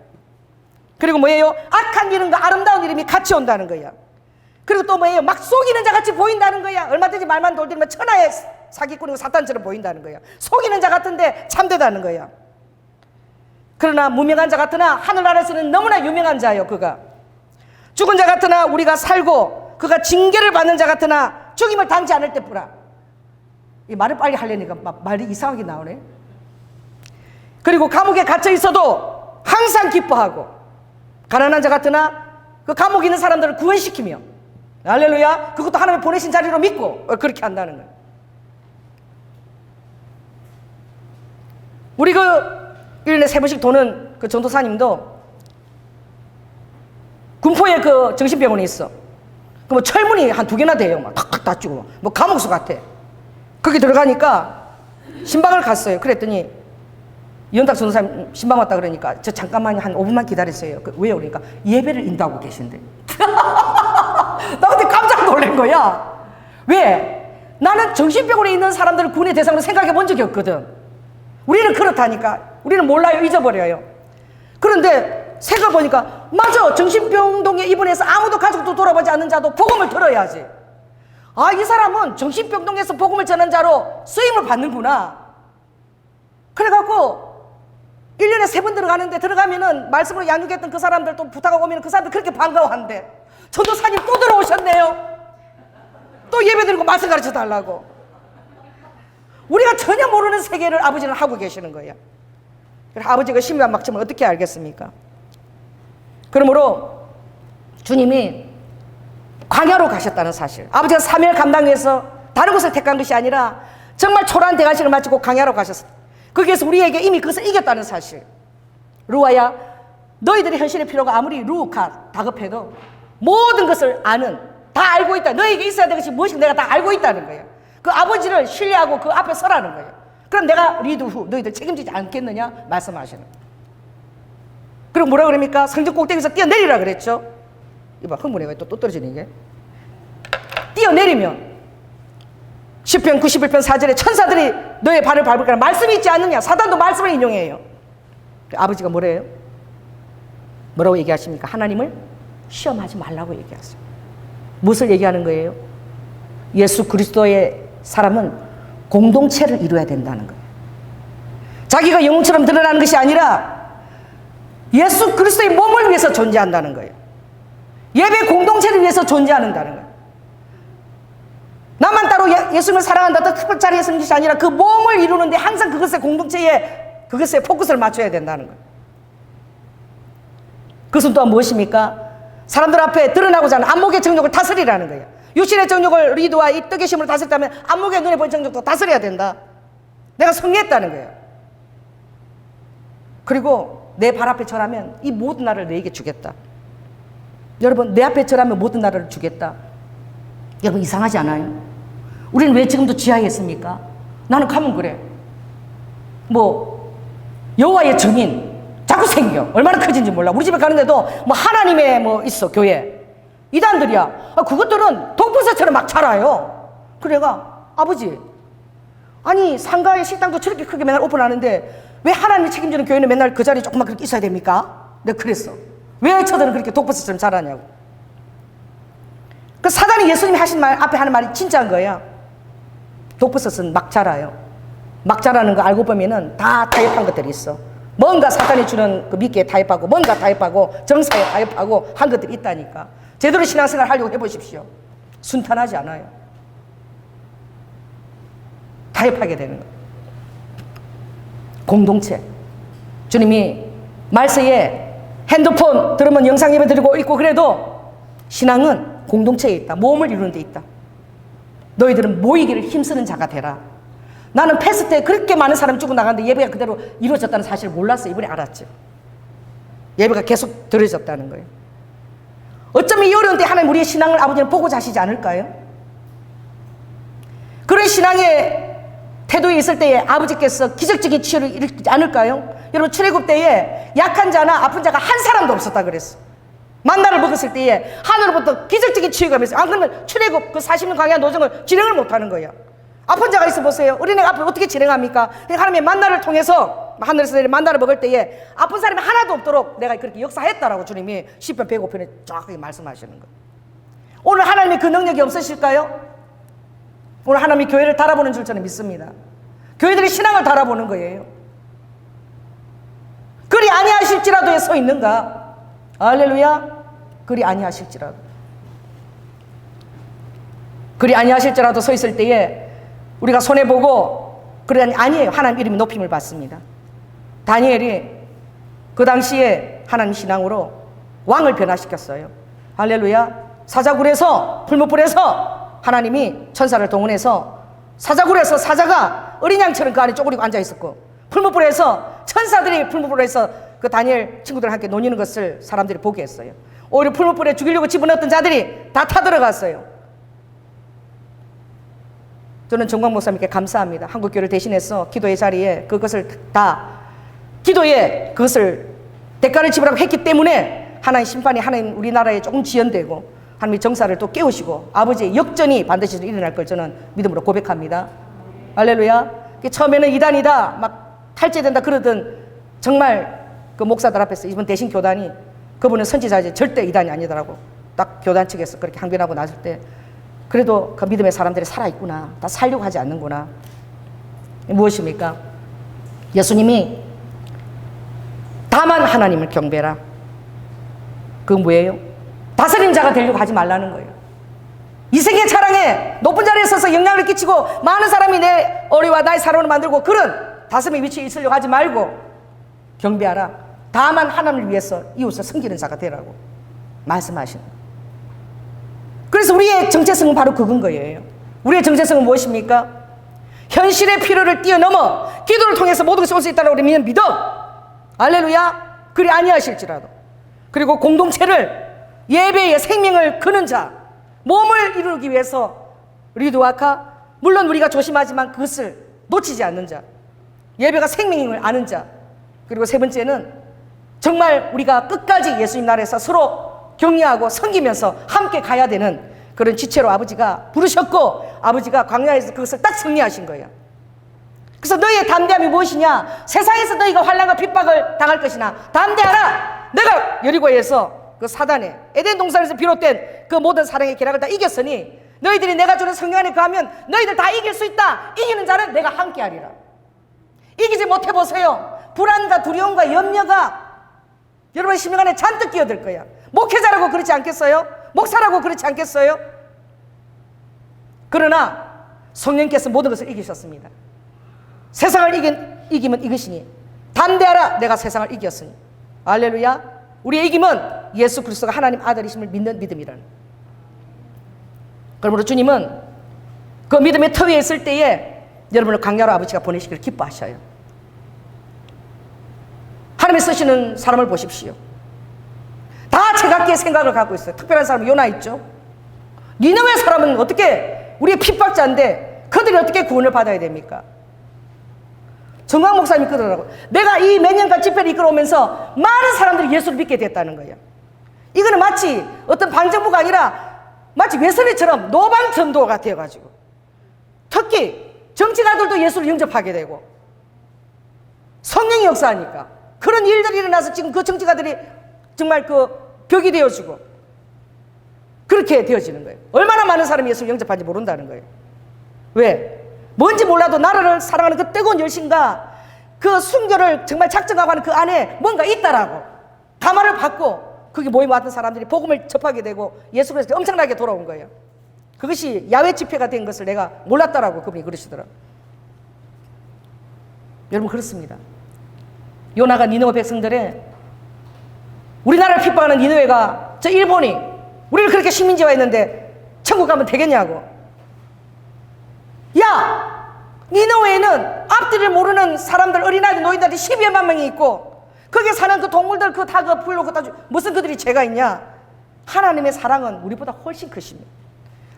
그리고 뭐예요? 악한 이름과 아름다운 이름이 같이 온다는 거예요. 그리고 또 뭐예요? 막 속이는 자 같이 보인다는 거야. 얼마든지 말만 돌리면 천하의 사기꾼이고 사탄처럼 보인다는 거야. 속이는 자 같은데 참되다는 거야. 그러나 무명한 자 같으나 하늘나라에서는 너무나 유명한 자요. 그가 죽은 자 같으나 우리가 살고 그가 징계를 받는 자 같으나 죽임을 당치 않을 때 뿌라. 이 말을 빨리 하려니까 막 말이 이상하게 나오네. 그리고 감옥에 갇혀 있어도 항상 기뻐하고 가난한 자 같으나 그 감옥에 있는 사람들을 구원시키며 할렐루야. 그것도 하나님이 보내신 자리로 믿고 그렇게 한다는 거예요. 우리 1년에 3번씩 도는 그 전도사님도 군포에 그 정신병원에 있어. 그 뭐 철문이 한 2개나 돼요. 막 탁탁 닫히고 뭐 감옥소 같아. 거기 들어가니까 신방을 갔어요. 그랬더니 이현탁 전도사님 신방 왔다 그러니까 저 잠깐만 한 5분만 기다리세요. 왜요? 그러니까 예배를 인도하고 계신데. 나 그때 깜짝 놀란 거야. 왜? 나는 정신병원에 있는 사람들을 구원의 대상으로 생각해 본 적이 없거든. 우리는 그렇다니까. 우리는 몰라요. 잊어버려요. 그런데 생각해보니까 맞아. 정신병동에 입원해서 아무도 가족도 돌아보지 않는 자도 복음을 들어야지. 아, 이 사람은 정신병동에서 복음을 전한 자로 쓰임을 받는구나. 그래갖고 1년에 3번 들어가는데 들어가면은 말씀으로 양육했던 그 사람들 또 부탁하고 오면 그 사람들 그렇게 반가워한대. 전도사님 또 들어오셨네요. 또 예배 드리고 말씀 가르쳐 달라고. 우리가 전혀 모르는 세계를 아버지는 하고 계시는 거예요. 아버지가 심리학 막점을 어떻게 알겠습니까? 그러므로 주님이 광야로 가셨다는 사실, 아버지가 사명을 감당하기 위해서 다른 곳을 택한 것이 아니라 정말 초라한 대관식을 마치고 광야로 가셨어요. 거기에서 우리에게 이미 그것을 이겼다는 사실. 루아야, 너희들의 현실의 필요가 아무리 루카 다급해도 모든 것을 아는, 다 알고 있다. 너에게 있어야 될 것이 무엇인가 내가 다 알고 있다는 거예요. 그 아버지를 신뢰하고 그 앞에 서라는 거예요. 그럼 내가 리드 후 너희들 책임지지 않겠느냐 말씀하시는 거예요. 그리고 뭐라 그럽니까? 성전 꼭대기에서 뛰어내리라 그랬죠. 이봐, 흥분해. 왜 또 떨어지는 게? 뛰어내리면 시편 91편 4절에 천사들이 너의 발을 밟을 거라 말씀이 있지 않느냐. 사단도 말씀을 인용해요. 아버지가 뭐래요? 뭐라고 얘기하십니까? 하나님을 시험하지 말라고 얘기하세요. 무엇을 얘기하는 거예요? 예수 그리스도의 사람은 공동체를 이루어야 된다는 거예요. 자기가 영웅처럼 드러나는 것이 아니라 예수 그리스도의 몸을 위해서 존재한다는 거예요. 예배 공동체를 위해서 존재한다는 거예요. 나만 따로 예수님을 사랑한다, 특별 자리에 서는 것이 아니라 그 몸을 이루는데 항상 그것의 공동체에 그것에 포커스를 맞춰야 된다는 거예요. 그것은 또한 무엇입니까? 사람들 앞에 드러나고자 하는 안목의 정욕을 다스리라는 거예요. 육신의 정욕을 리드와 이 떡의 힘으로 다스렸다면 안목의 눈에 보이는 정욕도 다스려야 된다. 내가 승리했다는 거예요. 그리고 내 발 앞에 절하면 이 모든 나라를 너에게 주겠다. 여러분, 내 앞에 절하면 모든 나라를 주겠다. 여러분, 이상하지 않아요? 우리는 왜 지금도 지하에 있습니까? 나는 가면 그래. 뭐 여호와의 증인 자꾸 생겨. 얼마나 커진지 몰라. 우리 집에 가는데도 뭐 하나님의 뭐 있어, 교회. 이단들이야. 그것들은 독버섯처럼 막 자라요. 그래가 아버지, 아니 상가의 식당도 저렇게 크게 맨날 오픈하는데 왜 하나님이 책임지는 교회는 맨날 그 자리에 조금만 그렇게 있어야 됩니까? 내가 그랬어. 왜 저들은 그렇게 독버섯처럼 자라냐고. 그 사단이 예수님이 하신 말 앞에 하는 말이 진짜인 거야. 독버섯은 막 자라요. 막 자라는 거 알고 보면은 다 타협한 것들이 있어. 뭔가 사단이 주는 그 미끼에 타협하고 뭔가 타협하고 정사에 타협하고 한 것들이 있다니까. 제대로 신앙생활 하려고 해보십시오. 순탄하지 않아요. 타협하게 되는 거예요. 공동체. 주님이 말세에 핸드폰 들으면 영상 예배 드리고 있고 그래도 신앙은 공동체에 있다. 모험을 이루는 데 있다. 너희들은 모이기를 힘쓰는 자가 되라. 나는 패스 때 그렇게 많은 사람이 죽고 나갔는데 예배가 그대로 이루어졌다는 사실을 몰랐어요. 이번에 알았죠. 예배가 계속 들어졌다는 거예요. 어쩌면 이 어려운 때 하나님 우리의 신앙을 아버지는 보고자 하시지 않을까요? 그런 신앙의 태도에 있을 때에 아버지께서 기적적인 치유를 일으키지 않을까요? 여러분, 출애굽 때에 약한 자나 아픈 자가 한 사람도 없었다 그랬어. 만나를 먹었을 때에 하늘로부터 기적적인 치유가 있어요. 안 그러면 출애굽 그 40년 광야 노정을 진행을 못하는 거예요. 아픈 자가 있어 보세요. 어린애가 앞으로 어떻게 진행합니까? 하나님의 만나를 통해서 하늘에서 내린 만나를 먹을 때에 아픈 사람이 하나도 없도록 내가 그렇게 역사했다라고 주님이 시편 105편에 정확하게 말씀하시는 거예요. 오늘 하나님의 그 능력이 없으실까요? 오늘 하나님이 교회를 달아보는 줄 저는 믿습니다. 교회들이 신앙을 달아보는 거예요. 그리 아니하실지라도에 서 있는가? 할렐루야. 그리 아니하실지라도. 그리 아니하실지라도 서 있을 때에 우리가 손해보고 그러니 아니에요. 하나님 이름이 높임을 받습니다. 다니엘이 그 당시에 하나님 신앙으로 왕을 변화시켰어요. 할렐루야. 사자굴에서 풀무불에서 하나님이 천사를 동원해서 사자굴에서 사자가 어린 양처럼 그 안에 쪼그리고 앉아있었고 풀무불에서 천사들이 풀무불에서 그 다니엘 친구들과 함께 논의는 것을 사람들이 보게 했어요. 오히려 풀무불에 죽이려고 집어넣었던 자들이 다 타들어갔어요. 저는 정광 목사님께 감사합니다. 한국교회를 대신해서 기도의 자리에 그것을 다 기도에 그것을 대가를 지불하고 했기 때문에 하나님 심판이 하나님 우리나라에 조금 지연되고 하나님의 정사를 또 깨우시고 아버지의 역전이 반드시 일어날 걸 저는 믿음으로 고백합니다. 할렐루야. 처음에는 이단이다 막 탈죄된다 그러던 정말 그 목사들 앞에서 이번 대신 교단이 그분은 선지자지 절대 이단이 아니더라고. 딱 교단 측에서 그렇게 항변하고 나설 때 그래도 그 믿음의 사람들이 살아있구나. 다 살려고 하지 않는구나. 무엇입니까? 예수님이 다만 하나님을 경배라. 그건 뭐예요? 다스림 자가 되려고 하지 말라는 거예요. 이 세계 차량에 높은 자리에 서서 영향을 끼치고 많은 사람이 내 어리와 나의 사람을 만들고 그런 다스림의 위치에 있으려고 하지 말고 경배하라. 다만 하나님을 위해서 이웃을 섬기는 자가 되라고 말씀하시는 거예요. 그래서 우리의 정체성은 바로 그건 거예요. 우리의 정체성은 무엇입니까? 현실의 필요를 뛰어넘어 기도를 통해서 모든 것이 올 수 있다고 우리 믿음. 할렐루야. 그리 아니하실지라도. 그리고 공동체를 예배의 생명을 거는 자, 몸을 이루기 위해서 리두아카, 물론 우리가 조심하지만 그것을 놓치지 않는 자, 예배가 생명임을 아는 자, 그리고 세 번째는 정말 우리가 끝까지 예수님 나라에서 서로 격려하고 섬기면서 함께 가야 되는 그런 지체로 아버지가 부르셨고 아버지가 광야에서 그것을 딱 정리하신 거예요. 그래서 너희의 담대함이 무엇이냐? 세상에서 너희가 환난과 핍박을 당할 것이나 담대하라. 내가 여리고에서 그 사단의 에덴 동산에서 비롯된 그 모든 사랑의 계략을 다 이겼으니 너희들이 내가 주는 성령 안에 거하면 너희들 다 이길 수 있다. 이기는 자는 내가 함께 하리라. 이기지 못해 보세요. 불안과 두려움과 염려가 여러분의 심령 안에 잔뜩 끼어들 거야. 목회자라고 그렇지 않겠어요? 목사라고 그렇지 않겠어요? 그러나 성령께서 모든 것을 이기셨습니다. 세상을 이기면 이것이니 담대하라. 내가 세상을 이겼으니. 할렐루야. 우리의 이김은 예수 그리스도가 하나님 아들이심을 믿는 믿음이라는. 그러므로 주님은 그 믿음의 터 위에 있을 때에 여러분을 광야로 아버지가 보내시기를 기뻐하셔요. 하나님이 쓰시는 사람을 보십시오. 다 제각기의 생각을 갖고 있어요. 특별한 사람은 요나 있죠. 니느웨 사람은 어떻게 우리의 핍박자인데 그들이 어떻게 구원을 받아야 됩니까? 정광 목사님이 그러더라고요. 내가 이 몇 년간 집회를 이끌어오면서 많은 사람들이 예수를 믿게 됐다는 거예요. 이거는 마치 어떤 방정부가 아니라 마치 웨슬리처럼 노방 전도가 되어가지고 특히 정치가들도 예수를 영접하게 되고 성령이 역사하니까 그런 일들이 일어나서 지금 그 정치가들이 정말 그 벽이 되어지고 그렇게 되어지는 거예요. 얼마나 많은 사람이 예수를 영접하는지 모른다는 거예요. 왜? 뭔지 몰라도 나라를 사랑하는 그 뜨거운 열심과 그 순교를 정말 작정하고 하는 그 안에 뭔가 있다라고 감화를 받고 거기 모임 왔던 사람들이 복음을 접하게 되고 예수 그리스도께 엄청나게 돌아온 거예요. 그것이 야외 집회가 된 것을 내가 몰랐다라고 그분이 그러시더라고요. 여러분 그렇습니다. 요나가 니느웨 백성들의 우리나라를 핍박하는 니느웨가 저 일본이 우리를 그렇게 식민지화했는데 천국 가면 되겠냐고. 야! 니느웨에는 앞뒤를 모르는 사람들, 어린아이들, 노인들이 12여만 명이 있고 거기에 사는 그 동물들 그 다 그 풀로 다 무슨 그들이 죄가 있냐? 하나님의 사랑은 우리보다 훨씬 크십니다.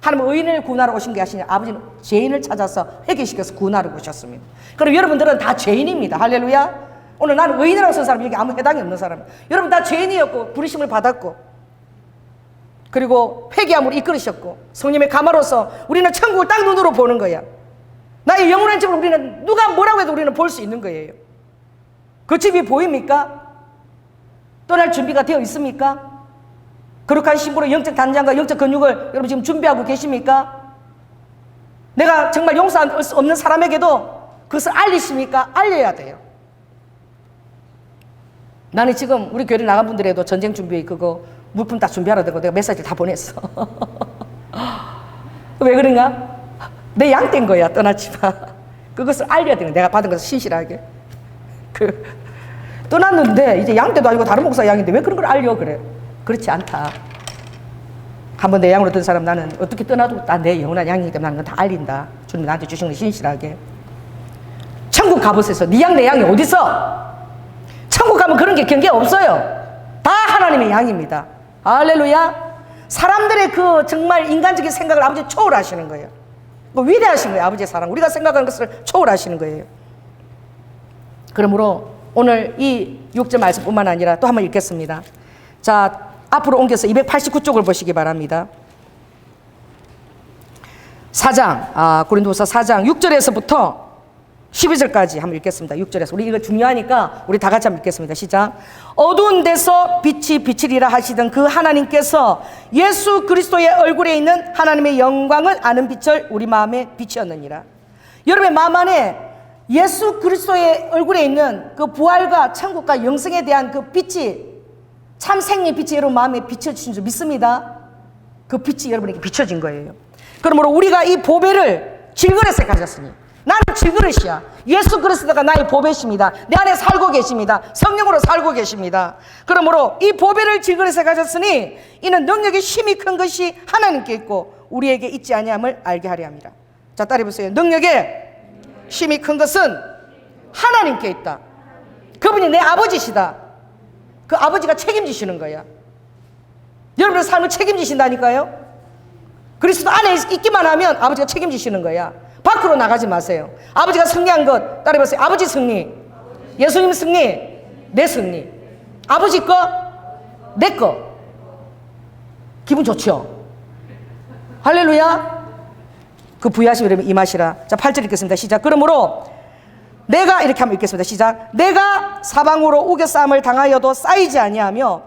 하나님은 의인을 구원하러 오신 게 아니라 아버지는 죄인을 찾아서 회개시켜서 구원하러 오셨습니다. 그럼 여러분들은 다 죄인입니다. 할렐루야. 오늘 나는 의인이라고 쓴 사람 여기 아무 해당이 없는 사람. 여러분 다 죄인이었고 부르심을 받았고 그리고 회개함으로 이끌으셨고 성령의 가마로서 우리는 천국을 딱 눈으로 보는 거야. 나의 영원한 집을 우리는 누가 뭐라고 해도 우리는 볼 수 있는 거예요. 그 집이 보입니까? 떠날 준비가 되어 있습니까? 거룩한 신부로 영적 단장과 영적 근육을 여러분 지금 준비하고 계십니까? 내가 정말 용서할 수 없는 사람에게도 그것을 알리십니까? 알려야 돼요. 나는 지금 우리 교회 나간 분들에도 전쟁 준비 그거 물품 다 준비하라 되고 내가 메시지를 다 보냈어. 왜 그런가? 내 양떼인 거야. 떠났지 마. 그것을 알려야 되는 내가 받은 것을 신실하게. 떠났는데 이제 양떼도 아니고 다른 목사 양인데 왜 그런 걸 알려 그래? 그렇지 않다. 한번 내 양으로 든 사람 나는 어떻게 떠나도 다 내 영원한 양이기 때문에 나는 다 알린다. 주님 나한테 주신 걸 신실하게. 천국 가보세요. 네 양 내 양이 어딨어? 천국 가면 그런 게 경계 없어요. 다 하나님의 양입니다. 할렐루야. 사람들의 그 정말 인간적인 생각을 아버지 초월하시는 거예요. 위대하신 거예요. 아버지의 사랑 우리가 생각하는 것을 초월하시는 거예요. 그러므로 오늘 이 6절 말씀뿐만 아니라 또 한번 읽겠습니다. 자, 앞으로 옮겨서 289쪽을 보시기 바랍니다. 4장, 고린도서 4장 6절에서부터 12절까지 한번 읽겠습니다. 6절에서. 우리 이거 중요하니까 우리 다 같이 한번 읽겠습니다. 시작. 어두운 데서 빛이 비치리라 하시던 그 하나님께서 예수 그리스도의 얼굴에 있는 하나님의 영광을 아는 빛을 우리 마음에 비추었느니라. 여러분의 마음 안에 예수 그리스도의 얼굴에 있는 그 부활과 천국과 영생에 대한 그 빛이, 참 생명의 빛이 여러분 마음에 비춰주신 줄 믿습니다. 그 빛이 여러분에게 비춰진 거예요. 그러므로 우리가 이 보배를 질그릇에 가졌으니, 나는 질그릇이야. 예수 그리스도가 나의 보배십니다. 내 안에 살고 계십니다. 성령으로 살고 계십니다. 그러므로 이 보배를 질그릇에 가졌으니 이는 능력의 힘이 큰 것이 하나님께 있고 우리에게 있지 아니함을 알게 하려 함이라. 자, 따라해 보세요. 능력의 힘이 큰 것은 하나님께 있다. 그분이 내 아버지시다. 그 아버지가 책임지시는 거야. 여러분의 삶을 책임지신다니까요. 그리스도 안에 있기만 하면 아버지가 책임지시는 거야. 밖으로 나가지 마세요. 아버지가 승리한 것 따라해보세요. 아버지 승리, 예수님 승리, 내 승리. 아버지 거, 내 거. 기분 좋죠? 할렐루야. 그 부여하심 여러분 임하시라. 자, 8절 읽겠습니다. 시작. 그러므로 내가, 이렇게 한번 읽겠습니다. 시작. 내가 사방으로 우겨싸움을 당하여도 쌓이지 아니하며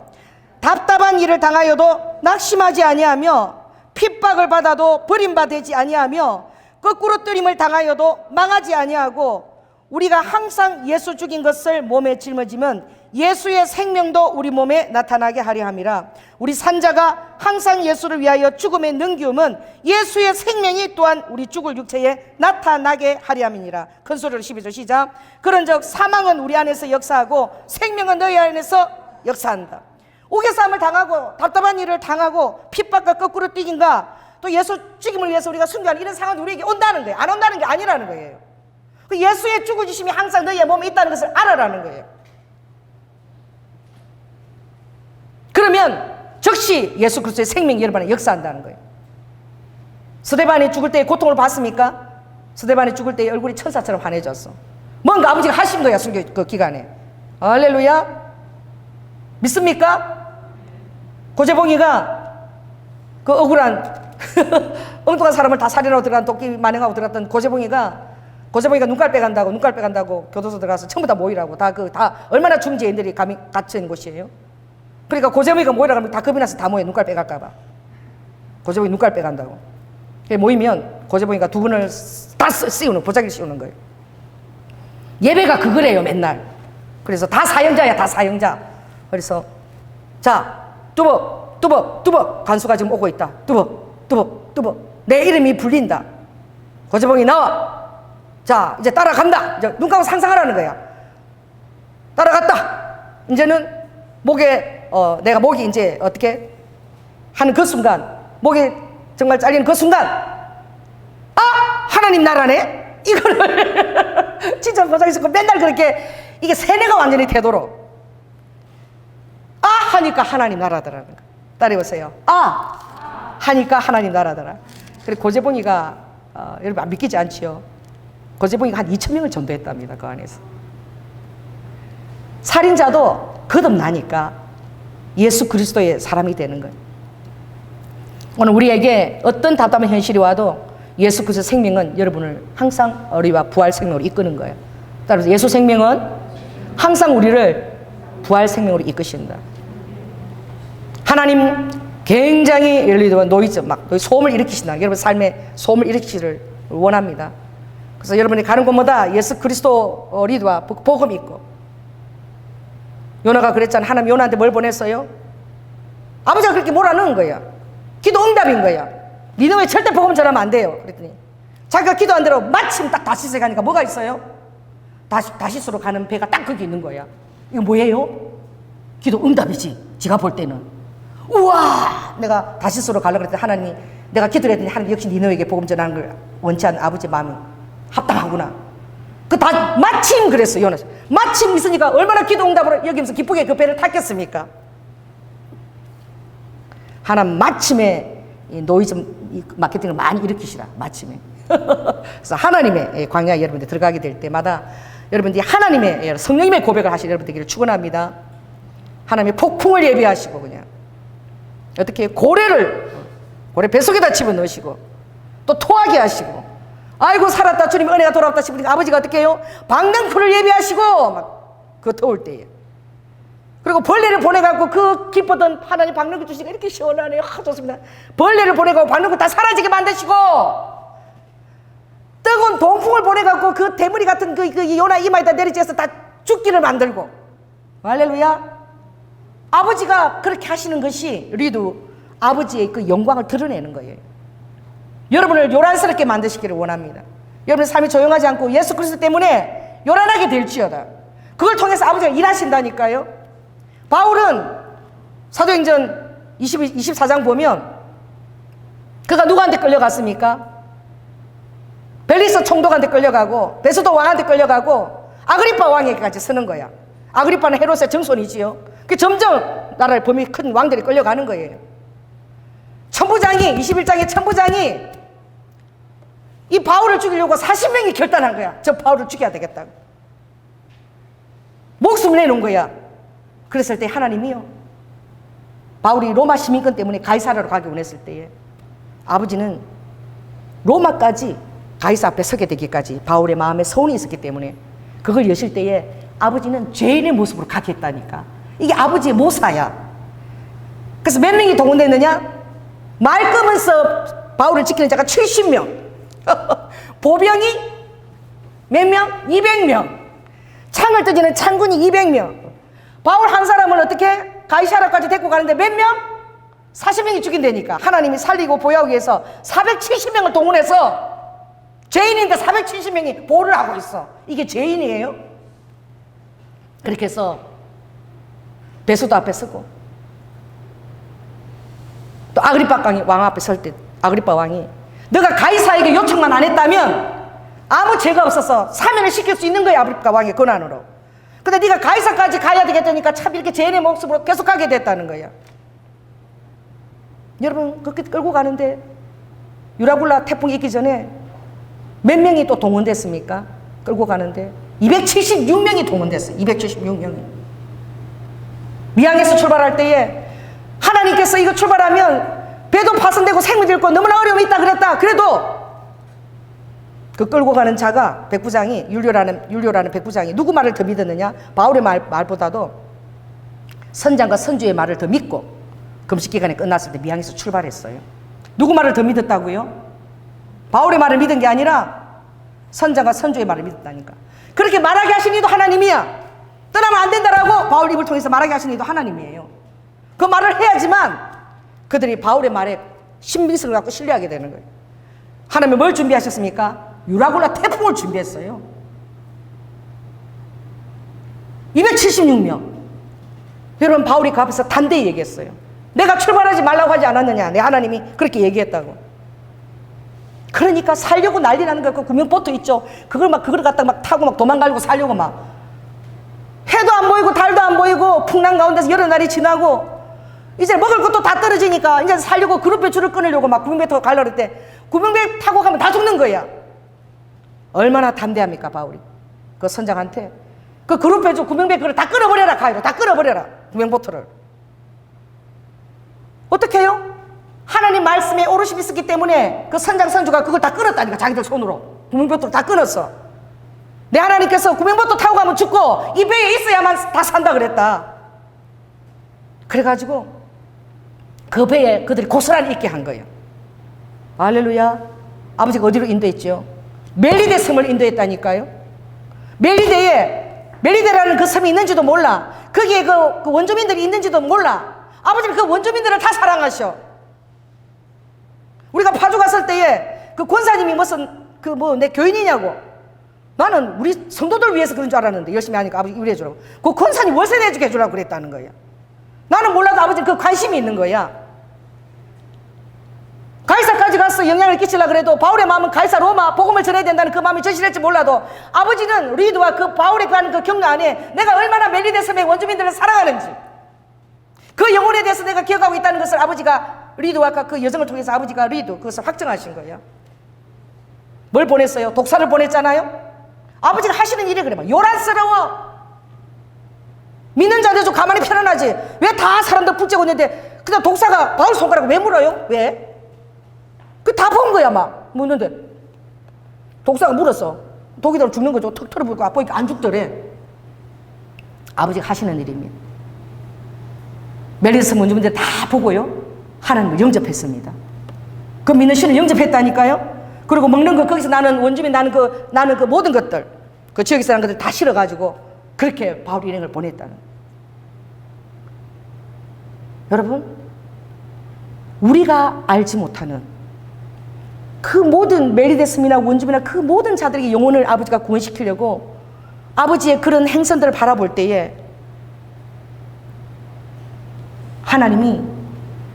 답답한 일을 당하여도 낙심하지 아니하며 핍박을 받아도 버림받지 아니하며 거꾸로 뜨림을 당하여도 망하지 아니하고 우리가 항상 예수 죽인 것을 몸에 짊어지면 예수의 생명도 우리 몸에 나타나게 하려 함이라. 우리 산자가 항상 예수를 위하여 죽음에 능기움은 예수의 생명이 또한 우리 죽을 육체에 나타나게 하려 함이니라. 큰 소리로 12절 시작. 그런즉 사망은 우리 안에서 역사하고 생명은 너희 안에서 역사한다. 우겨싸움을 당하고 답답한 일을 당하고 핍박과 거꾸로 뛰긴가 또 예수 죽임을 위해서 우리가 순교하는 이런 상황이 우리에게 온다는 거예요. 안 온다는 게 아니라는 거예요. 그 예수의 죽으심이 항상 너희의 몸에 있다는 것을 알아라는 거예요. 그러면 즉시 예수 그리스도의 생명이 여러분 안에 역사한다는 거예요. 스데반이 죽을 때의 고통을 봤습니까? 스데반이 죽을 때의 얼굴이 천사처럼 환해졌어. 뭔가 아버지가 하신 거야, 순교 그 기간에. 할렐루야. 믿습니까? 고재봉이가 그 억울한 엉뚱한 사람을 다 살인하고 들어간 도끼 만행하고 들어갔던 고재봉이가 눈깔 빼간다고 교도소 들어가서 전부 다 모이라고 다 얼마나 중지인들이 갇힌 곳이에요. 그러니까 고재봉이가 모이라고 하면 다 겁이 나서 다 모여. 눈깔 빼갈까봐. 고재봉이 눈깔 빼간다고. 모이면 고재봉이가 두 분을 다 씌우는, 보자기를 씌우는 거예요. 예배가 그거래요, 맨날. 그래서 다 사형자야, 다 사형자. 그래서 자, 뚜벅 간수가 지금 오고 있다. 뚜벅 내 이름이 불린다. 고재봉이 나와. 자, 이제 따라간다. 이제 눈 감고 상상하라는 거야. 따라갔다. 이제는 목에 내가 목이 이제 어떻게 하는 그 순간, 목이 정말 잘리는 그 순간, 아, 하나님 나라네. 이거를 진짜 보자기서 맨날 그렇게 이게 세뇌가 완전히 되도록 아 하니까 하나님 나라더라는 거. 따라해보세요. 아 하니까 하나님 나라더라. 그리고 고재봉이가 여러분 안 믿기지 않지요? 고재봉이가 한 2,000명을 전도했답니다. 그 안에서. 살인자도 거듭나니까 예수 그리스도의 사람이 되는 거예요. 오늘 우리에게 어떤 답답한 현실이 와도 예수 그리스도의 생명은 여러분을 항상 우리와 부활 생명으로 이끄는 거예요. 따라서 예수 생명은 항상 우리를 부활 생명으로 이끄신다. 하나님 굉장히 예를 들어 노이즈 막 소음을 일으키신다. 여러분 삶에 소음을 일으키기를 원합니다. 그래서 여러분이 가는 곳마다 예수 그리스도 리드와 복음이 있고, 요나가 그랬잖아. 하나님 요나한테 뭘 보냈어요? 아버지가 그렇게 몰아넣은 거야. 기도 응답인 거야. 니네왜 절대 복음 전하면 안 돼요. 그랬더니 자기가 기도한 대로 마침 딱 다시스에 가니까 뭐가 있어요? 다시스로 가는 배가 딱 거기 있는 거야. 이거 뭐예요? 기도 응답이지. 지가 볼 때는. 우와, 내가 다시스로 가려고 그랬더니 하나님이, 내가 기도를 했더니 하나님 역시 니네에게 복음 전하는 걸 원치 않는 아버지의 마음이 합당하구나. 마침 그랬어. 요나 마침 있으니까 얼마나 기도 응답으로 여기면서 기쁘게 그 배를 탔겠습니까? 하나님 마침에 이 노이즈 마케팅을 많이 일으키시라. 마침에. 그래서 하나님의 광야 여러분들 들어가게 될 때마다 여러분들이 하나님의 성령님의 고백을 하실 여러분 되기를 축원합니다. 하나님의 폭풍을 예비하시고 그냥 어떻게 고래 뱃속에다 집어넣으시고 또 토하게 하시고 아이고 살았다 주님 은혜가 돌아왔다 싶으니까 아버지가 어떻게 해요? 방랑풀을 예비하시고 막 그 더울 때에 그리고 벌레를 보내갖고 그 기뻤던 하나님 방랑풀 주시니까 이렇게 시원하네요. 좋습니다. 벌레를 보내갖고 방랑풀 다 사라지게 만드시고 뜨거운 동풍을 보내갖고 그 대머리 같은 그 요나 이마에다 내리쬐서 다 죽기를 만들고 할렐루야. 아버지가 그렇게 하시는 것이 우리도 아버지의 그 영광을 드러내는 거예요. 여러분을 요란스럽게 만드시기를 원합니다. 여러분의 삶이 조용하지 않고 예수 그리스도 때문에 요란하게 될지어다. 그걸 통해서 아버지가 일하신다니까요. 바울은 사도행전 24장 보면 그가 누구한테 끌려갔습니까? 벨리스 총독한테 끌려가고 베스도 왕한테 끌려가고 아그리파 왕에게까지 서는 거야. 아그리파는 헤롯의 정손이지요. 그 점점 나라를 범위 큰 왕들이 끌려가는 거예요. 천부장이 21장의 천부장이 이 바울을 죽이려고 40명이 결단한 거야. 저 바울을 죽여야 되겠다고. 목숨을 내놓은 거야. 그랬을 때 하나님이요, 바울이 로마 시민권 때문에 가이사라로 가기 원했을 때에 아버지는 로마까지 가이사 앞에 서게 되기까지 바울의 마음에 소원이 있었기 때문에 그걸 여실 때에 아버지는 죄인의 모습으로 가게 했다니까. 이게 아버지의 모사야. 그래서 몇 명이 동원됐느냐? 말끄면서 바울을 지키는 자가 70명 보병이 몇 명? 200명 창을 던지는 창군이 200명 바울 한 사람을 어떻게 가이사라까지 데리고 가는데 몇 명? 40명이 죽인다니까. 하나님이 살리고 보호하기 위해서 470명을 동원해서 죄인인데 470명이 보호를 하고 있어. 이게 죄인이에요? 그렇게 해서 베스도 앞에 서고 또 아그리파 왕 앞에 설 때 아그리파 왕이 너가 가이사에게 요청만 안 했다면 아무 죄가 없어서 사면을 시킬 수 있는 거야. 아그리파 왕의 권한으로. 근데 네가 가이사까지 가야 되겠다니까 참 이렇게 죄인의 모습으로 계속 가게 됐다는 거야. 여러분 그렇게 끌고 가는데 유라굴라 태풍이 있기 전에 몇 명이 또 동원됐습니까? 끌고 가는데 276명이 동원됐어요. 276명이. 미항에서 출발할 때에 하나님께서 이거 출발하면 배도 파손되고 생명이 잃고 너무나 어려움이 있다 그랬다. 그래도 그 끌고 가는 자가 백부장이 율료라는 백부장이 누구 말을 더 믿었느냐? 바울의 말보다도 선장과 선주의 말을 더 믿고 금식 기간이 끝났을 때 미항에서 출발했어요. 누구 말을 더 믿었다고요? 바울의 말을 믿은 게 아니라 선장과 선주의 말을 믿었다니까. 그렇게 말하게 하신 이도 하나님이야. 떠나면 안 된다라고 바울 입을 통해서 말하게 하신 이도 하나님이에요. 그 말을 해야지만 그들이 바울의 말에 신빙성을 갖고 신뢰하게 되는 거예요. 하나님이 뭘 준비하셨습니까? 유라굴라 태풍을 준비했어요. 276명. 여러분 바울이 그 앞에서 단대히 얘기했어요. 내가 출발하지 말라고 하지 않았느냐. 내 하나님이 그렇게 얘기했다고. 그러니까 살려고 난리 나는 거야. 그 구명보트 있죠. 그걸 갖다 막 타고 막 도망가려고 살려고 막. 해도 안 보이고 달도 안 보이고 풍랑 가운데서 여러 날이 지나고 이제 먹을 것도 다 떨어지니까 이제 살려고 그룹배 줄을 끊으려고 막 구명배 타고 가려고 했대. 구명배 타고 가면 다 죽는 거야. 얼마나 담대합니까 바울이. 그 선장한테 그 그룹배 줄 구명배 그걸 다 끊어버려라. 가위로 다 끊어버려라. 구명보트를. 어떻게 해요? 하나님 말씀에 오롯이 있었기 때문에 그 선장 선주가 그걸 다 끊었다니까. 자기들 손으로 구명보트를 다 끊었어. 내 하나님께서 구명보트 타고 가면 죽고 이 배에 있어야만 다 산다 그랬다. 그래가지고 그 배에 그들이 고스란히 있게 한 거예요. 할렐루야. 아버지가 어디로 인도했죠? 멜리데 섬을 인도했다니까요. 멜리데라는 그 섬이 있는지도 몰라. 거기에 그 원주민들이 있는지도 몰라. 아버지는 그 원주민들을 다 사랑하셔. 우리가 파주 갔을 때에 그 권사님이 무슨 내 교인이냐고. 나는 우리 성도들 위해서 그런 줄 알았는데 열심히 하니까 아버지 이래 주라고. 그 권사님 월세 내주게 해주라고 그랬다는 거야. 나는 몰라도 아버지는 그 관심이 있는 거야. 가이사까지 가서 영향을 끼치려고 그래도 바울의 마음은 가이사 로마 복음을 전해야 된다는 그 마음이 절실했지 몰라도 아버지는 리드와 그 바울이 가는 그 격려 안에 내가 얼마나 멜리데 섬의 원주민들을 사랑하는지 그 영혼에 대해서 내가 기억하고 있다는 것을 아버지가 리드와 그 여정을 통해서 아버지가 리드 그것을 확정하신 거예요. 뭘 보냈어요? 독사를 보냈잖아요. 아버지가 하시는 일이 그래 막 요란스러워. 믿는 자들도 가만히 편안하지. 왜 다 사람들 붙잡고 있는데 그냥 독사가 바울 손가락을 왜 물어요? 왜? 그 다 본 거야 막 묻는데 독사가 물었어. 독이대로 죽는 거죠. 턱 털어불고 아프니까 안 죽더래. 아버지가 하시는 일입니다. 멜리스 문주민들 다 보고요. 하나님을 영접했습니다. 그 믿는 신을 영접했다니까요. 그리고 먹는 거 거기서 나는 원주민 나는 그 모든 것들 그 지역에 사는 것들 다 실어가지고 그렇게 바울 일행을 보냈다는. 여러분, 우리가 알지 못하는 그 모든 메리데스미나 원주민이나 그 모든 자들에게 영혼을 아버지가 구원시키려고 아버지의 그런 행선들을 바라볼 때에 하나님이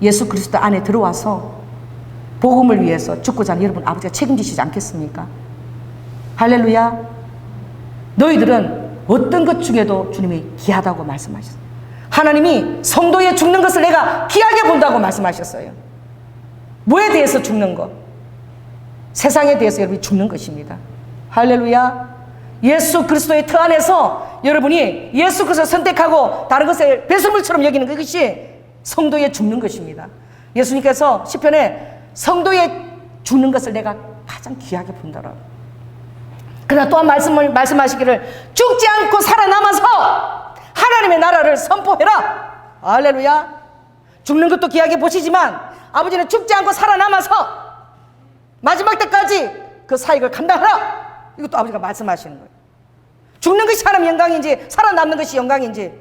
예수 그리스도 안에 들어와서 복음을 위해서 죽고자 하는 여러분 아버지가 책임지시지 않겠습니까? 할렐루야. 너희들은 어떤 것 중에도 주님이 귀하다고 말씀하셨어요. 하나님이 성도의 죽는 것을 내가 귀하게 본다고 말씀하셨어요. 뭐에 대해서 죽는 것? 세상에 대해서 여러분이 죽는 것입니다. 할렐루야. 예수 그리스도의 터 안에서 여러분이 예수 그리스도를 선택하고 다른 것을 배설물처럼 여기는 그것이 성도의 죽는 것입니다. 예수님께서 시편에 성도의 죽는 것을 내가 가장 귀하게 본다라고. 그러나 또한 말씀하시기를 죽지 않고 살아남아서 하나님의 나라를 선포해라. 할렐루야. 죽는 것도 귀하게 보시지만 아버지는 죽지 않고 살아남아서 마지막 때까지 그 사역을 감당하라. 이것도 아버지가 말씀하시는 거예요. 죽는 것이 하나님의 영광인지 살아남는 것이 영광인지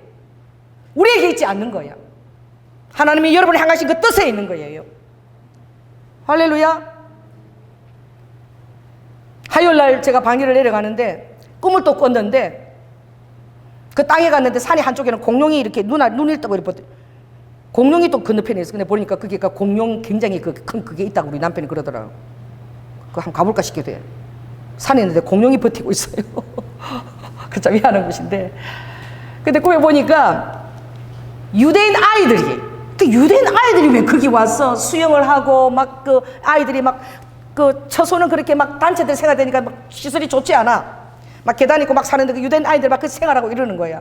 우리에게 있지 않는 거예요. 하나님이 여러분을 향하신 그 뜻에 있는 거예요. 할렐루야. 화요일날 제가 방위를 내려가는데 꿈을 또 꿨는데 그 땅에 갔는데 산이 한쪽에는 공룡이 이렇게 눈을 뜨고 이렇게 공룡이 또 건너편에 있어. 근데 보니까 그게 공룡 굉장히 큰 그게 있다고 우리 남편이 그러더라고요. 그거 한번 가볼까 싶기도 해요. 산에 있는데 공룡이 버티고 있어요. 그 참 미안한 것인데. 근데 꿈에 보니까 유대인 아이들이 왜 거기 와서 수영을 하고 막 그 아이들이 막 그 처소는 그렇게 막 단체들 생활되니까 막 시설이 좋지 않아. 막 계단 있고 막 사는데 그 유대인 아이들 막 그 생활하고 이러는 거야.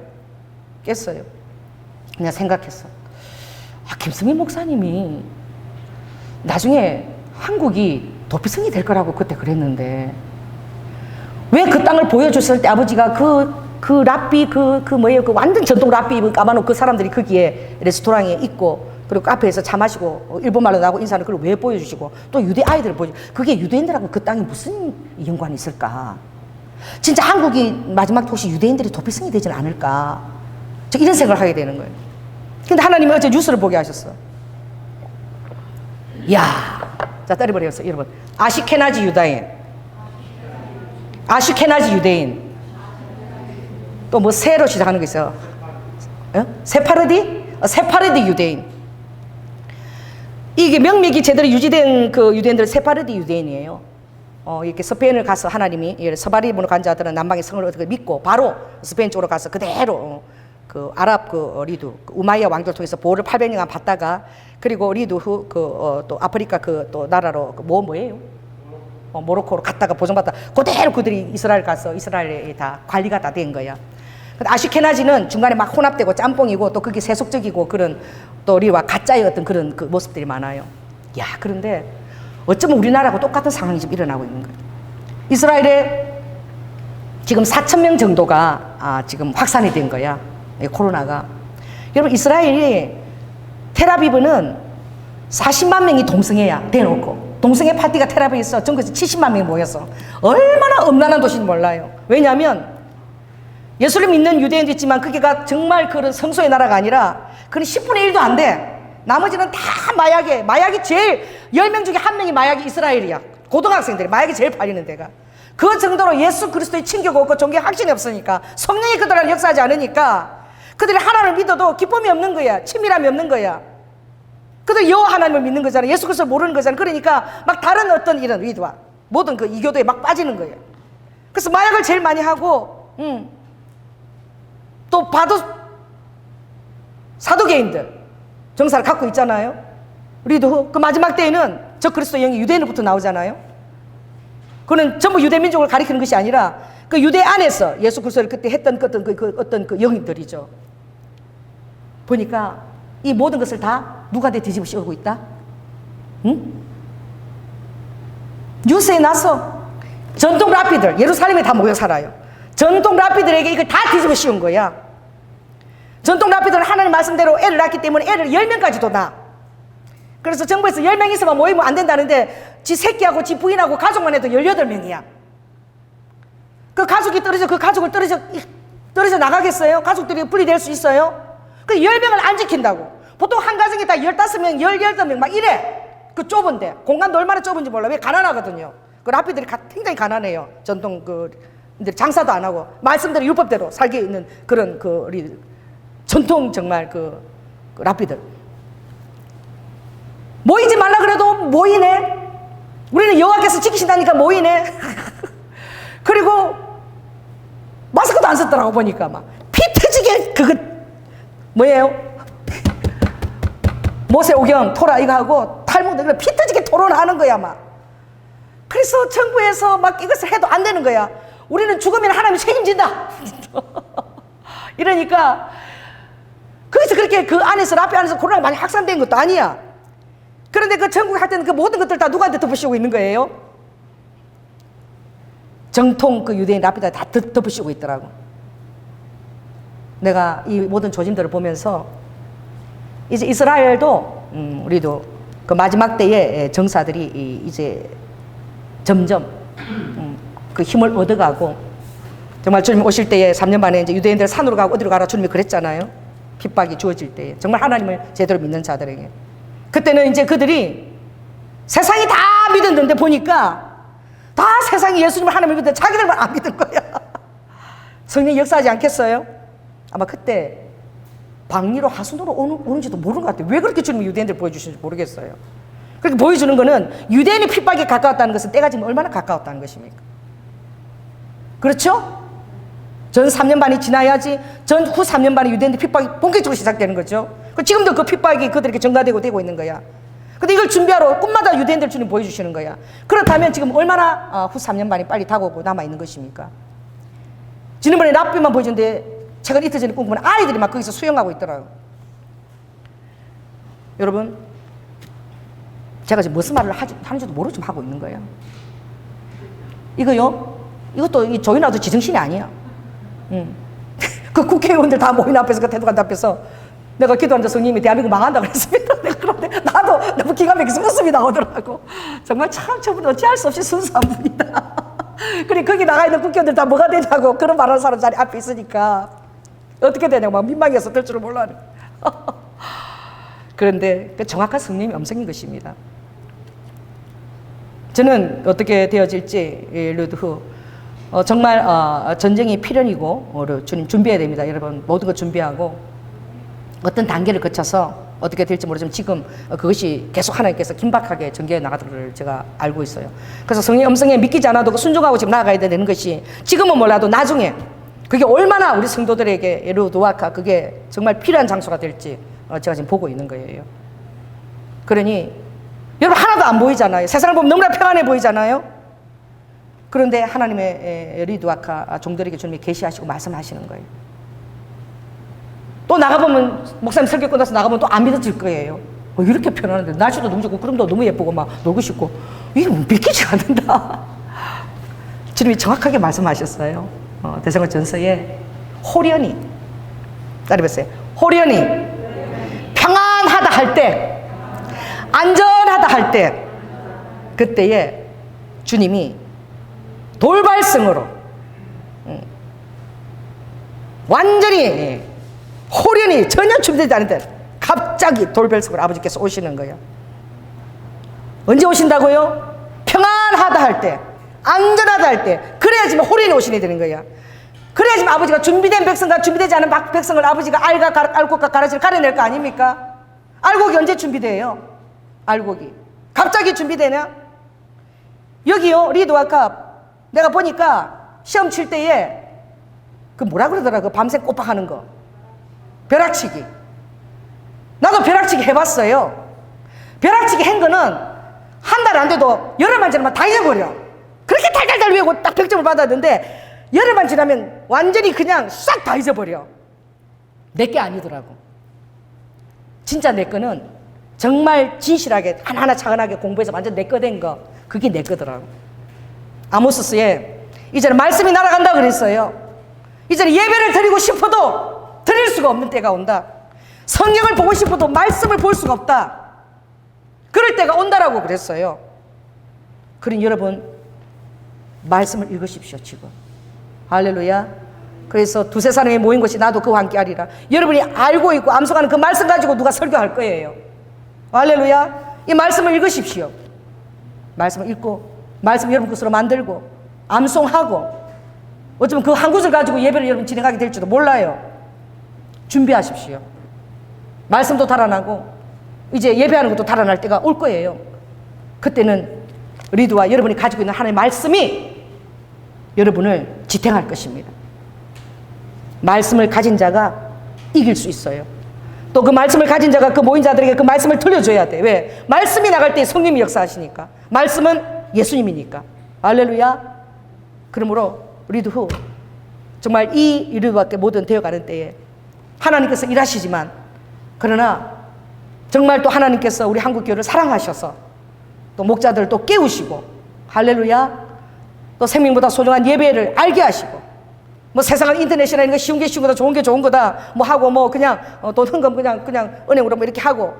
깼어요. 그냥 생각했어. 김승민 목사님이 나중에 한국이 도피성이 될 거라고 그때 그랬는데 왜 그 땅을 보여줬을 때 아버지가 그 랍비 뭐예요? 그 완전 전통 랍비 까마놓은 그 사람들이 거기에 레스토랑에 있고 그리고 카페에서 차 마시고 일본말로 나오고 인사하는 그걸 왜 보여주시고 또 유대 아이들을 보여주시고 그게 유대인들하고 그 땅에 무슨 연관이 있을까? 진짜 한국이 마지막 혹시 유대인들이 도피성이 되진 않을까? 저 이런 생각을 하게 되는 거예요. 근데 하나님이 어제 뉴스를 보게 하셨어. 이야, 자 때려버렸어 여러분. 아시케나지 유대인 또 뭐 새로 시작하는 거 있어요. 세파르디 유대인. 이게 명맥이 제대로 유지된 그 유대인들은 세파르디 유대인이에요. 이렇게 스페인을 가서 하나님이 서바리문을 간 자들은 남방의 성을 어떻게 믿고 바로 스페인 쪽으로 가서 그대로 그 아랍 그 리두 그 우마이야 왕조를 통해서 보호를 800년간 받다가 그리고 리두 후 또 아프리카 그 또 나라로 뭐예요? 모로코로 갔다가 보존받다 그대로 그들이 이스라엘 가서 이스라엘에 다 관리가 다 된 거야. 근데 아시케나지는 중간에 막 혼합되고 짬뽕이고 또 그게 세속적이고 그런 또 우리와 가짜의 어떤 그런 그 모습들이 많아요. 야, 그런데 어쩌면 우리나라하고 똑같은 상황이 지금 일어나고 있는 거예요. 이스라엘에 지금 4,000명 정도가 지금 확산이 된 거야. 코로나가. 여러분, 이스라엘이 텔아비브는 40만 명이 동성애야. 대놓고. 동성애 파티가 텔아비브에 있어. 전국에서 70만 명이 모여서. 얼마나 음란한 도시인지 몰라요. 왜냐하면 예수를 믿는 유대인도 있지만 그게가 정말 그런 성소의 나라가 아니라 그건 10분의 1도 안 돼. 나머지는 다 마약이 제일 10명 중에 1명이 마약이 이스라엘이야. 고등학생들이 마약이 제일 팔리는 데가. 그 정도로 예수 그리스도의 친교가 없고 종교 확신이 없으니까 성령이 그들을 역사하지 않으니까 그들이 하나님을 믿어도 기쁨이 없는 거야. 친밀함이 없는 거야. 그들 여호와 하나님을 믿는 거잖아. 예수 그리스도를 모르는 거잖아. 그러니까 막 다른 어떤 이런 위도와 모든 그 이교도에 막 빠지는 거예요. 그래서 마약을 제일 많이 하고 또 봐도 사도계인들 정사를 갖고 있잖아요. 우리도 그 마지막 때에는 저 그리스도 영이 유대인으로부터 나오잖아요. 그는 전부 유대 민족을 가리키는 것이 아니라 그 유대 안에서 예수 그리스도를 그때 했던 어떤 그 영입들이죠. 보니까 이 모든 것을 다 누구한테 뒤집어 씌우고 있다? 응? 뉴스에 나서 전통 랍비들, 예루살렘에 다 모여 살아요. 전통 랍비들에게 이걸 다 뒤집어 씌운 거야. 전통 랍비들은 하나님 말씀대로 애를 낳기 때문에 애를 10명까지도 낳아. 그래서 정부에서 10명 있으면 모이면 안 된다는데 지 새끼하고 지 부인하고 가족만 해도 18명이야. 그 가족이 그 가족을 떨어져 나가겠어요? 가족들이 분리될 수 있어요? 그 10명을 안 지킨다고. 보통 한 가정에 다 15명, 18명 막 이래. 그 좁은데. 공간도 얼마나 좁은지 몰라. 왜? 가난하거든요. 그 랍비들이 굉장히 가난해요. 전통 장사도 안 하고 말씀대로 율법대로 살게 있는 그런 우리 전통 정말 랍비들. 모이지 말라 그래도 모이네. 우리는 여호와께서 지키신다니까 모이네. 그리고 마스크도 안 썼더라고. 보니까 막 피 터지게 뭐예요? 모세오경 토라 이거 하고 탈무드 피 터지게 토론하는 거야 막. 그래서 정부에서 막 이것을 해도 안 되는 거야. 우리는 죽으면 하나님이 책임진다. 이러니까 거기서 그렇게 그 안에서 랍비 안에서 코로나가 많이 확산된 것도 아니야. 그런데 그 전국에 할 때는 그 모든 것들 다 누구한테 덮으시고 있는 거예요? 정통 그 유대인 랍비들 다 덮으시고 있더라고. 내가 이 모든 조짐들을 보면서 이제 이스라엘도 우리도 그 마지막 때에 정사들이 이제 점점 그 힘을 얻어가고 정말 주님 오실 때에 3년 만에 이제 유대인들 산으로 가고 어디로 가라 주님이 그랬잖아요. 핍박이 주어질 때에 정말 하나님을 제대로 믿는 자들에게. 그때는 이제 그들이 세상이 다 믿었는데 보니까 다 세상이 예수님을 하나님을 믿는데 자기들만 안 믿은 거야. 성령이 역사하지 않겠어요? 아마 그때 방리로 하수도로 오는지도 모르는 것 같아요. 왜 그렇게 주님이 유대인들 보여주시는지 모르겠어요. 그렇게 보여주는 거는 유대인이 핍박에 가까웠다는 것은 때가 지금 얼마나 가까웠다는 것입니까? 그렇죠? 전 3년 반이 지나야지 전후 3년 반에 유대인들 핍박이 본격적으로 시작되는 거죠. 지금도 그 핍박이 그들에게 전가되고 되고 있는 거야. 근데 이걸 준비하러 꿈마다 유대인들 주님 보여주시는 거야. 그렇다면 지금 얼마나 후 3년 반이 빨리 다가오고 남아있는 것입니까? 지난번에 랍비만 보여줬는데 최근 이틀 전에 꿈꾸면 아이들이 막 거기서 수영하고 있더라고요. 여러분, 제가 지금 무슨 말을 하는지도 모르고 좀 하고 있는 거예요. 이것도 이 조인아도 지정신이 아니야. 그 국회의원들 다 모인 앞에서 그 태도관 앞에서 내가 기도하는데 성령님이 대한민국 망한다 그랬습니다. 그런데 나도 너무 기가 막혀서 웃음이 나오더라고. 정말 참 저분 어찌할 수 없이 순수한 분이다. 그래 거기 나가 있는 국회의원들 다 뭐가 되냐고 그런 말하는 사람 자리 앞에 있으니까 어떻게 되냐고 막 민망해서 될 줄을 몰라. 그런데 그 정확한 성령님의 음성인 것입니다. 저는 어떻게 되어질지 1년 후 정말 전쟁이 필연이고 주님 준비해야 됩니다. 여러분 모든 것 준비하고 어떤 단계를 거쳐서 어떻게 될지 모르지만 지금 그것이 계속 하나님께서 긴박하게 전개해 나가도록 제가 알고 있어요. 그래서 성령의 음성에 믿기지 않아도 순종하고 지금 나아가야 되는 것이 지금은 몰라도 나중에 그게 얼마나 우리 성도들에게 에르도아카 그게 정말 필요한 장소가 될지 제가 지금 보고 있는 거예요. 그러니 여러분 하나도 안 보이잖아요. 세상을 보면 너무나 평안해 보이잖아요. 그런데 하나님의 리두아카 종들에게 주님이 계시하시고 말씀하시는 거예요. 또 나가보면 목사님 설교 끝나서 나가보면 또 안 믿어질 거예요. 이렇게 편안한데 날씨도 너무 좋고 구름도 너무 예쁘고 막 놀고 싶고 이게 믿기지가 않는다. 주님이 정확하게 말씀하셨어요. 대성을 전서에 호련히 따라해보세요. 호련히 평안하다 할 때, 안전하다 할 때, 그때에 주님이 돌발성으로 완전히 호련히 전혀 준비되지 않은데 갑자기 돌발성으로 아버지께서 오시는 거예요. 언제 오신다고요? 평안하다 할 때, 안전하다 할 때, 그래야지만 호련히 오시게 되는 거야. 그래야지만 아버지가 준비된 백성과 준비되지 않은 백성을 아버지가 알곡과 가라지를 가려낼 거 아닙니까? 알곡이 언제 준비돼요? 알곡이 갑자기 준비되냐? 여기요 리도아카 내가 보니까 시험 칠 때에 그 뭐라 그러더라 그 밤새 꼬박하는 거 벼락치기. 나도 벼락치기 해봤어요. 벼락치기 한 거는 한 달 안 돼도 여름만 지나면 다 잊어버려. 그렇게 달달달 외우고 딱 100점을 받았는데 열흘만 지나면 완전히 그냥 싹 다 잊어버려. 내 게 아니더라고. 진짜 내 거는 정말 진실하게 하나하나 차근하게 공부해서 완전 내 거 된 거, 그게 내 거더라고. 아모스서에 이제는 말씀이 날아간다 그랬어요. 이제는 예배를 드리고 싶어도 드릴 수가 없는 때가 온다. 성경을 보고 싶어도 말씀을 볼 수가 없다. 그럴 때가 온다라고 그랬어요. 그러니 여러분, 말씀을 읽으십시오. 지금 할렐루야. 그래서 두세 사람이 모인 것이 나도 그와 함께 하리라. 여러분이 알고 있고 암송하는 그 말씀 가지고 누가 설교할 거예요. 할렐루야. 이 말씀을 읽으십시오. 말씀을 읽고 말씀 여러분 것으로 만들고 암송하고 어쩌면 그 한 구절 가지고 예배를 여러분 진행하게 될지도 몰라요. 준비하십시오. 말씀도 달아나고 이제 예배하는 것도 달아날 때가 올 거예요. 그때는 리드와 여러분이 가지고 있는 하나님의 말씀이 여러분을 지탱할 것입니다. 말씀을 가진 자가 이길 수 있어요. 또 그 말씀을 가진 자가 그 모인 자들에게 그 말씀을 들려줘야 돼. 왜? 말씀이 나갈 때 성령이 역사하시니까. 말씀은 예수님이니까. 할렐루야. 그러므로 리드 후 정말 이 리드밖에 모든 되어가는 때에 하나님께서 일하시지만, 그러나 정말 또 하나님께서 우리 한국교회를 사랑하셔서 또 목자들을 또 깨우시고, 할렐루야, 또 생명보다 소중한 예배를 알게 하시고, 뭐 세상은 인터넷이나 이런 거 쉬운 게 쉬운 거다, 좋은 게 좋은 거다, 뭐 하고 뭐 그냥 돈 헌금 그냥 은행으로 뭐 이렇게 하고,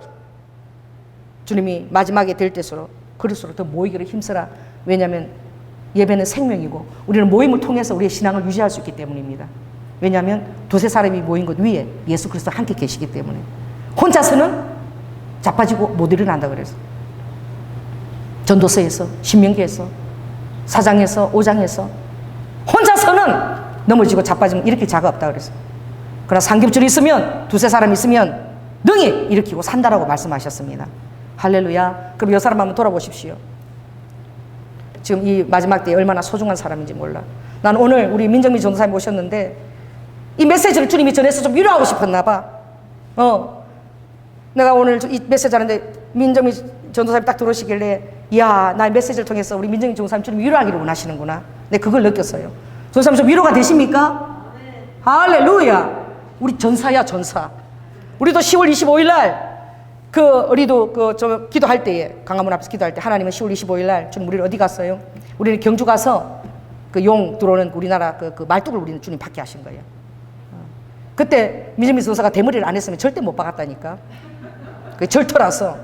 주님이 마지막에 될 때수록 그럴수록 더 모이기를 힘쓰라. 왜냐하면 예배는 생명이고 우리는 모임을 통해서 우리의 신앙을 유지할 수 있기 때문입니다. 왜냐하면 두세 사람이 모인 것 위에 예수 그리스도 함께 계시기 때문에. 혼자서는 자빠지고 못 일어난다 그래서 전도서에서, 신명기에서, 4장에서, 5장에서 혼자서는 넘어지고 자빠지면 일으킬 자가 없다 그래서. 그러나 삼겹줄이 있으면, 두세 사람 있으면 능히 일으키고 산다라고 말씀하셨습니다. 할렐루야. 그럼 이 사람 한번 돌아보십시오. 지금 이 마지막 때에 얼마나 소중한 사람인지 몰라. 난 오늘 우리 민정미 전도사님 오셨는데 이 메시지를 주님이 전해서 좀 위로하고 싶었나 봐. 내가 오늘 이 메시지 하는데 민정미 전도사님 딱 들어오시길래, 이야, 나의 메시지를 통해서 우리 민정미 전도사님 주님 위로하기를 원하시는구나. 내 그걸 느꼈어요. 전도사님 좀 위로가 되십니까? 네. 할렐루야. 우리 전사야, 전사. 우리도 10월 25일 날 우리도 저 기도할 때에, 강화문 앞에서 기도할 때 하나님은 10월 25일 날 주님 우리를 어디 갔어요? 우리는 경주 가서 그 용 들어오는 우리나라 그 말뚝을 우리는 주님 받게 하신 거예요. 그때 민정미 전도사가 대머리를 안 했으면 절대 못 박았다니까. 그 절터라서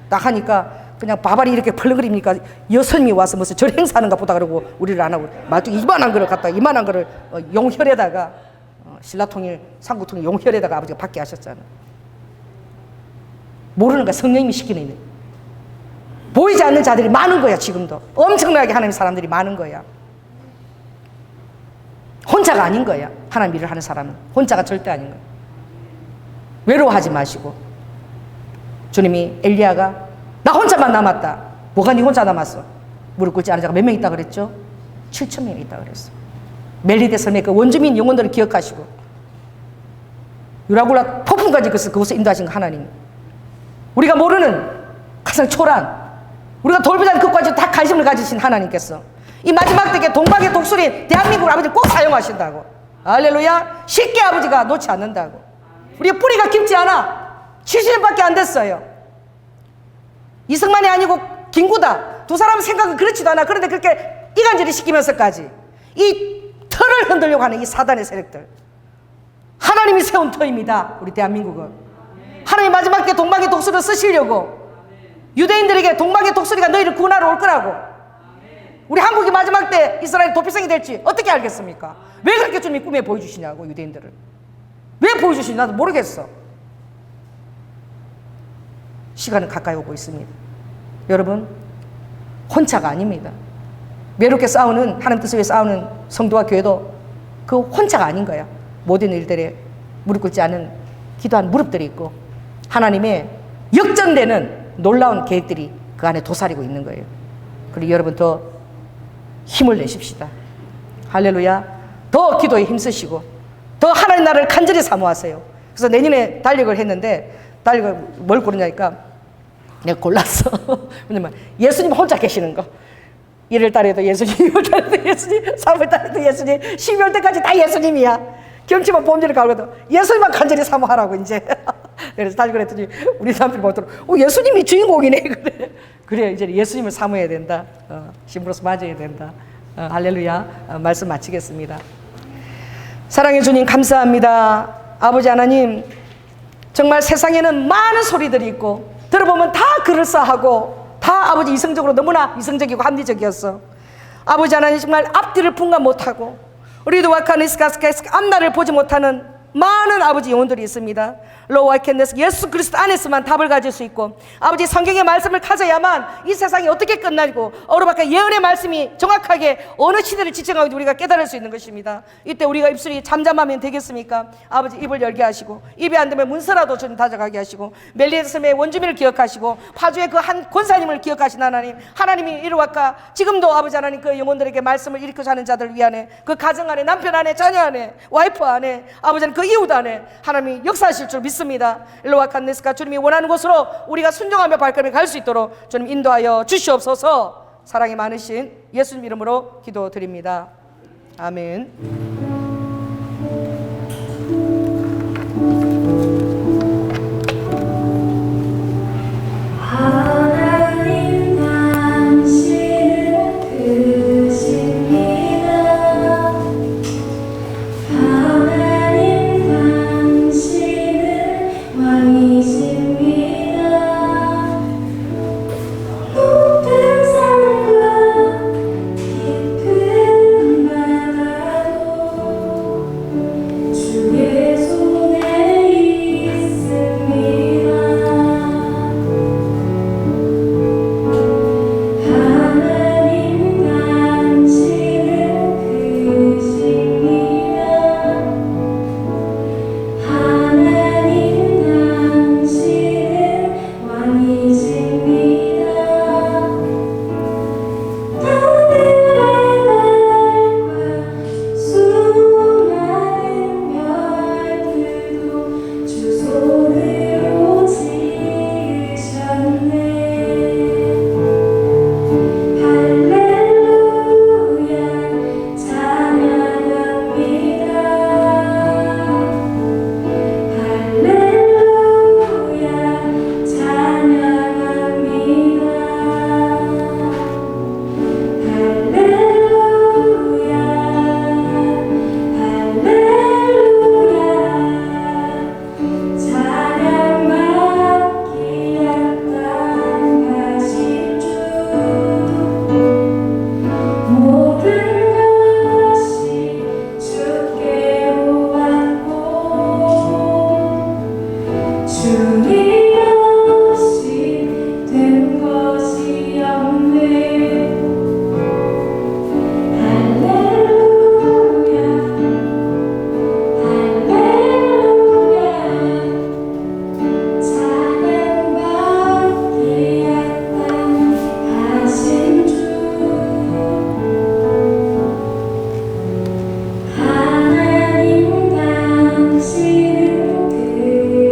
딱 하니까 그냥 바발이 이렇게 펄렁거립니까? 여선이 와서 무슨 절 행사하는가 보다 그러고 우리를 안 하고 말뚝 이만한 거를 갖다 이만한 거를 용혈에다가 신라통일 삼국통일 용혈에다가 아버지가 받게 하셨잖아. 모르는 거야. 성령님이 시키는 일. 보이지 않는 자들이 많은 거야. 지금도 엄청나게 하나님 사람들이 많은 거야. 혼자가 아닌 거야. 하나님 일을 하는 사람은 혼자가 절대 아닌 거야. 외로워하지 마시고, 주님이 엘리야가 나 혼자만 남았다. 뭐가 네 혼자 남았어? 무릎 꿇지 않은 자가 몇 명 있다 그랬죠? 7,000명이 있다 그랬어. 멜리데 섬의 그 원주민 영혼들을 기억하시고 유라굴라 폭풍까지 그것을 인도하신 하나님. 우리가 모르는 가장 초라한, 우리가 돌보자는 것까지 다 관심을 가지신 하나님께서 이 마지막 때에 동방의 독수리 대한민국 아버지 꼭 사용하신다고. 할렐루야. 쉽게 아버지가 놓지 않는다고. 우리의 뿌리가 깊지 않아. 70년밖에 안 됐어요. 이승만이 아니고 김구다. 두 사람 생각은 그렇지도 않아. 그런데 그렇게 이간질을 시키면서까지 이 틀을 흔들려고 하는 이 사단의 세력들, 하나님이 세운 터입니다. 우리 대한민국은 하나님 마지막 때 동방의 독수리를 쓰시려고, 유대인들에게 동방의 독수리가 너희를 구원하러 올 거라고. 우리 한국이 마지막 때 이스라엘 도피성이 될지 어떻게 알겠습니까? 왜 그렇게 주님이 꿈에 보여주시냐고. 유대인들을 왜 보여주시는지 나도 모르겠어. 시간은 가까이 오고 있습니다. 여러분, 혼자가 아닙니다. 외롭게 싸우는, 하나님 뜻을 위해 싸우는 성도와 교회도 그 혼자가 아닌 거야. 모든 일들에 무릎 꿇지 않은 기도한 무릎들이 있고 하나님의 역전되는 놀라운 계획들이 그 안에 도사리고 있는 거예요. 그리고 여러분 더 힘을 내십시다. 할렐루야. 더 기도에 힘쓰시고 더 하나님 나라를 간절히 사모하세요. 그래서 내년에 달력을 했는데, 달력을 뭘 고르냐니까 내가 골랐어. 왜냐면 예수님 혼자 계시는 거. 1월 달에도 예수님, 2월 달에도 예수님, 3월 달에도 예수님, 12월 때까지 다 예수님이야. 경치만 봄전에 가거든. 예수님만 간절히 사모하라고 이제. 그래서 다시 그랬더니 우리 남편이 보더라고. 예수님이 주인공이네. 그래. 그래, 이제 예수님을 사모해야 된다. 신부로서 맞아야 된다. 할렐루야. 말씀 마치겠습니다. 사랑해 주님 감사합니다. 아버지 하나님, 정말 세상에는 많은 소리들이 있고 들어보면 다 그럴싸하고 다 아버지 이성적으로 너무나 이성적이고 합리적이었어. 아버지 하나님, 정말 앞뒤를 분간 못하고 우리도 와카니스카스카스 앞날을 보지 못하는 많은 아버지 영혼들이 있습니다. 로와이켄네스 예수 그리스도 안에서만 답을 가질 수 있고 아버지 성경의 말씀을 가져야만 이 세상이 어떻게 끝나고 어루바카 예언의 말씀이 정확하게 어느 시대를 지칭하고 우리가 깨달을 수 있는 것입니다. 이때 우리가 입술이 잠잠하면 되겠습니까? 아버지 입을 열게 하시고 입이 안 되면 문서라도 좀 다져가게 하시고 멜리에스의 원주민을 기억하시고 파주의 그 한 권사님을 기억하신 하나님, 하나님이 이루와카 지금도 아버지 하나님 그 영혼들에게 말씀을 일으켜 사는 자들 위안에 그 가정 안에 남편 안에 자녀 안에 와이프 안에 아버지는 그 이웃 안에 하나님이 역사하실 줄 믿습니다. 일로와 칸네스가 주님이 원하는 곳으로 우리가 순종하며 발걸음을 갈 수 있도록 주님 인도하여 주시옵소서. 사랑이 많으신 예수님 이름으로 기도드립니다. 아멘. 하나님 당신은 크십니다. 하나님 당신은 왕이십니다. 높은 산과 깊은 바다도 주의 손에 있습니다. 하나님 당신은 크십니다. 하나님 당신은 왕이십니다. 하늘의 달과 수많은 별들도 주 손으로 지으셨네. 할렐루야 찬양합니다. 할렐루야 찬양합니다. 할렐루야 할렐루야 찬양받기 합당하신 주 모든 것이 주께로 왔고 주님 없이 된 것이 없네. 할렐루야 할렐루야 찬양받기 합당하신 주 하나님 당신은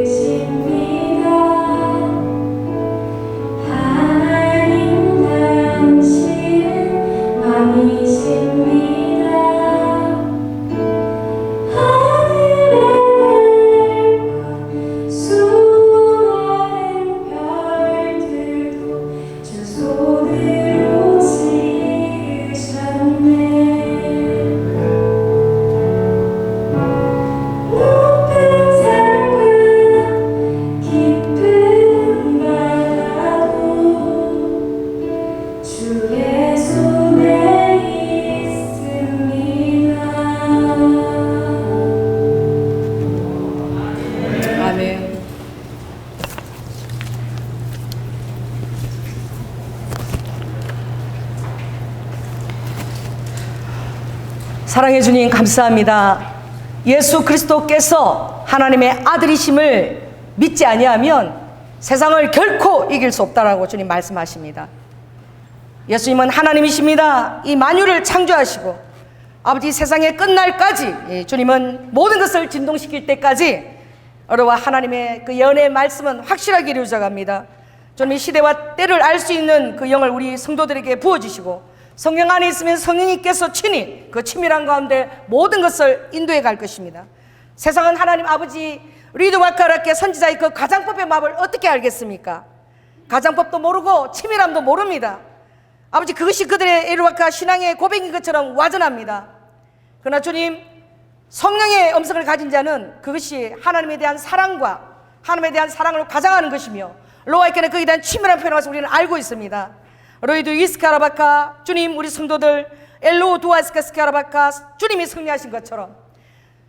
크십니다. 하나님 당신은 왕이십니다. 하늘의 달과 수많은 별들도 주 손으로 지으셨네. 높은 산과 깊은 바다도 주의 손에 있습니다. 아멘. 사랑해 주님 감사합니다. 예수 그리스도께서 하나님의 아들이심을 믿지 아니하면 세상을 결코 이길 수 없다라고 주님 말씀하십니다. 예수님은 하나님이십니다. 이 만유를 창조하시고 아버지 세상의 끝날까지 주님은 모든 것을 진동시킬 때까지 어려와 하나님의 그 예언의 말씀은 확실하게 이루어져 갑니다. 주님 이 시대와 때를 알 수 있는 그 영을 우리 성도들에게 부어주시고 성령 안에 있으면 성령님께서 친히 그 치밀한 가운데 모든 것을 인도해 갈 것입니다. 세상은 하나님 아버지 리드 와카라께 선지자의 그 가장법의 마음을 어떻게 알겠습니까? 가장법도 모르고 치밀함도 모릅니다. 아버지 그것이 그들의 에르와카 신앙의 고백인 것처럼 와전합니다. 그러나 주님, 성령의 음성을 가진 자는 그것이 하나님에 대한 사랑과 하나님에 대한 사랑을 가장하는 것이며 로아이케는 거기에 대한 치밀한 표현을 우리는 알고 있습니다. 로이드 이스카라바카 주님, 우리 성도들 엘로 두아스카스카라바카 주님이 승리하신 것처럼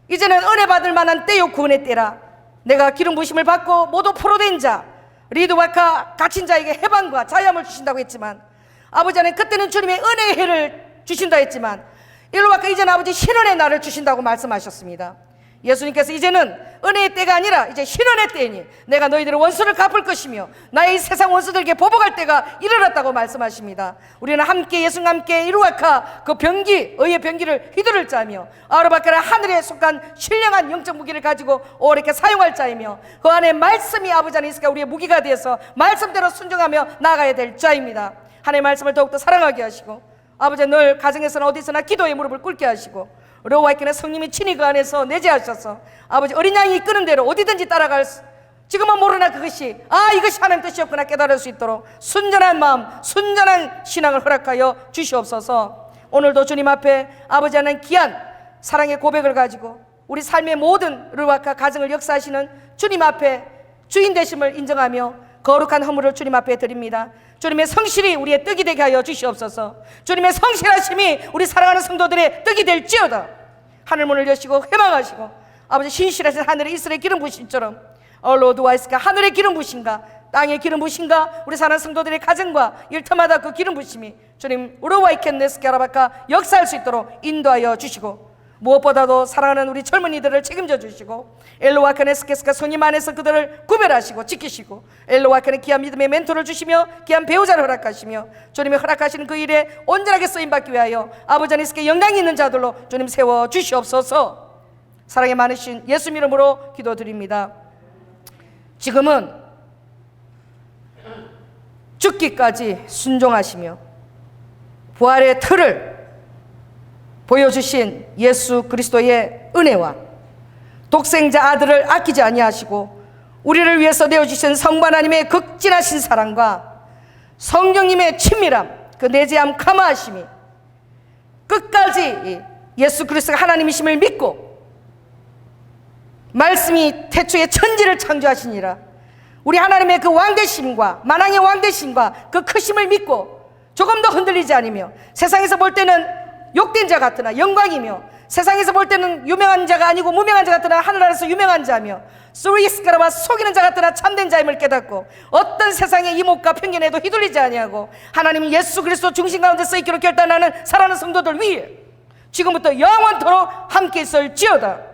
이제는 은혜 받을 만한 때요 구원의 때라. 내가 기름 부심을 받고 모두 포로된 자 리드와카 갇힌 자에게 해방과 자유함을 주신다고 했지만 아버지 안에 그때는 주님의 은혜의 해를 주신다 했지만 일로와카 이제는 아버지 신원의 날을 주신다고 말씀하셨습니다. 예수님께서 이제는 은혜의 때가 아니라 이제 신원의 때이니 내가 너희들의 원수를 갚을 것이며 나의 이 세상 원수들에게 보복할 때가 이르렀다고 말씀하십니다. 우리는 함께 예수님과 함께 일루아카 그 병기, 의의 병기를 휘두를 자며 아르바카라 하늘에 속한 신령한 영적 무기를 가지고 오래게 사용할 자이며 그 안에 말씀이 아버지 안에 있으니까 우리의 무기가 되어서 말씀대로 순종하며 나아가야 될 자입니다. 하나님의 말씀을 더욱더 사랑하게 하시고 아버지 늘 가정에서나 어디서나 기도의 무릎을 꿇게 하시고 로와이케는 성님이 친히 그 안에서 내재하셔서 아버지 어린 양이 이끄는 대로 어디든지 따라갈 지금은 모르나 그것이 이것이 하나님 뜻이었구나 깨달을 수 있도록 순전한 마음 순전한 신앙을 허락하여 주시옵소서. 오늘도 주님 앞에 아버지 하는 귀한 사랑의 고백을 가지고 우리 삶의 모든 르와카 가정을 역사하시는 주님 앞에 주인 되심을 인정하며 거룩한 허물을 주님 앞에 드립니다. 주님의 성실이 우리의 떡이 되게 하여 주시옵소서. 주님의 성실하심이 우리 사랑하는 성도들의 떡이 될지어다. 하늘문을 여시고 회망하시고 아버지 신실하신 하늘의 이스라엘 기름 부심처럼 얼로드와이스가 하늘의 기름 부심과 땅의 기름 부심과 우리 사랑하는 성도들의 가정과 일터마다 그 기름 부심이 주님 우르와이켄네스케라바카 역사할 수 있도록 인도하여 주시고 무엇보다도 사랑하는 우리 젊은이들을 책임져 주시고 엘로와카네스케스가 손님 안에서 그들을 구별하시고 지키시고 엘로와카네 귀한 믿음의 멘토를 주시며 귀한 배우자를 허락하시며 주님이 허락하시는 그 일에 온전하게 쓰임받기 위하여 아버지 안에서 영광이 있는 자들로 주님 세워 주시옵소서. 사랑이 많으신 예수 이름으로 기도드립니다. 지금은 죽기까지 순종하시며 부활의 틀을 보여주신 예수 그리스도의 은혜와 독생자 아들을 아끼지 아니하시고 우리를 위해서 내어주신 성부 하나님의 극진하신 사랑과 성령님의 친밀함 그 내재함 감화하심이 끝까지 예수 그리스도가 하나님이심을 믿고 말씀이 태초에 천지를 창조하시니라 우리 하나님의 그 왕되심과 만왕의 왕되심과 그 크심을 믿고 조금 더 흔들리지 않으며 세상에서 볼 때는 욕된 자 같으나 영광이며 세상에서 볼 때는 유명한 자가 아니고 무명한 자 같으나 하늘나라에서 유명한 자며 스리스카라와 속이는 자 같으나 참된 자임을 깨닫고 어떤 세상의 이목과 편견에도 휘둘리지 아니하고 하나님 예수 그리스도 중심 가운데 서 있기로 결단하는 사랑하는 성도들 위해 지금부터 영원토록 함께 있을지어다.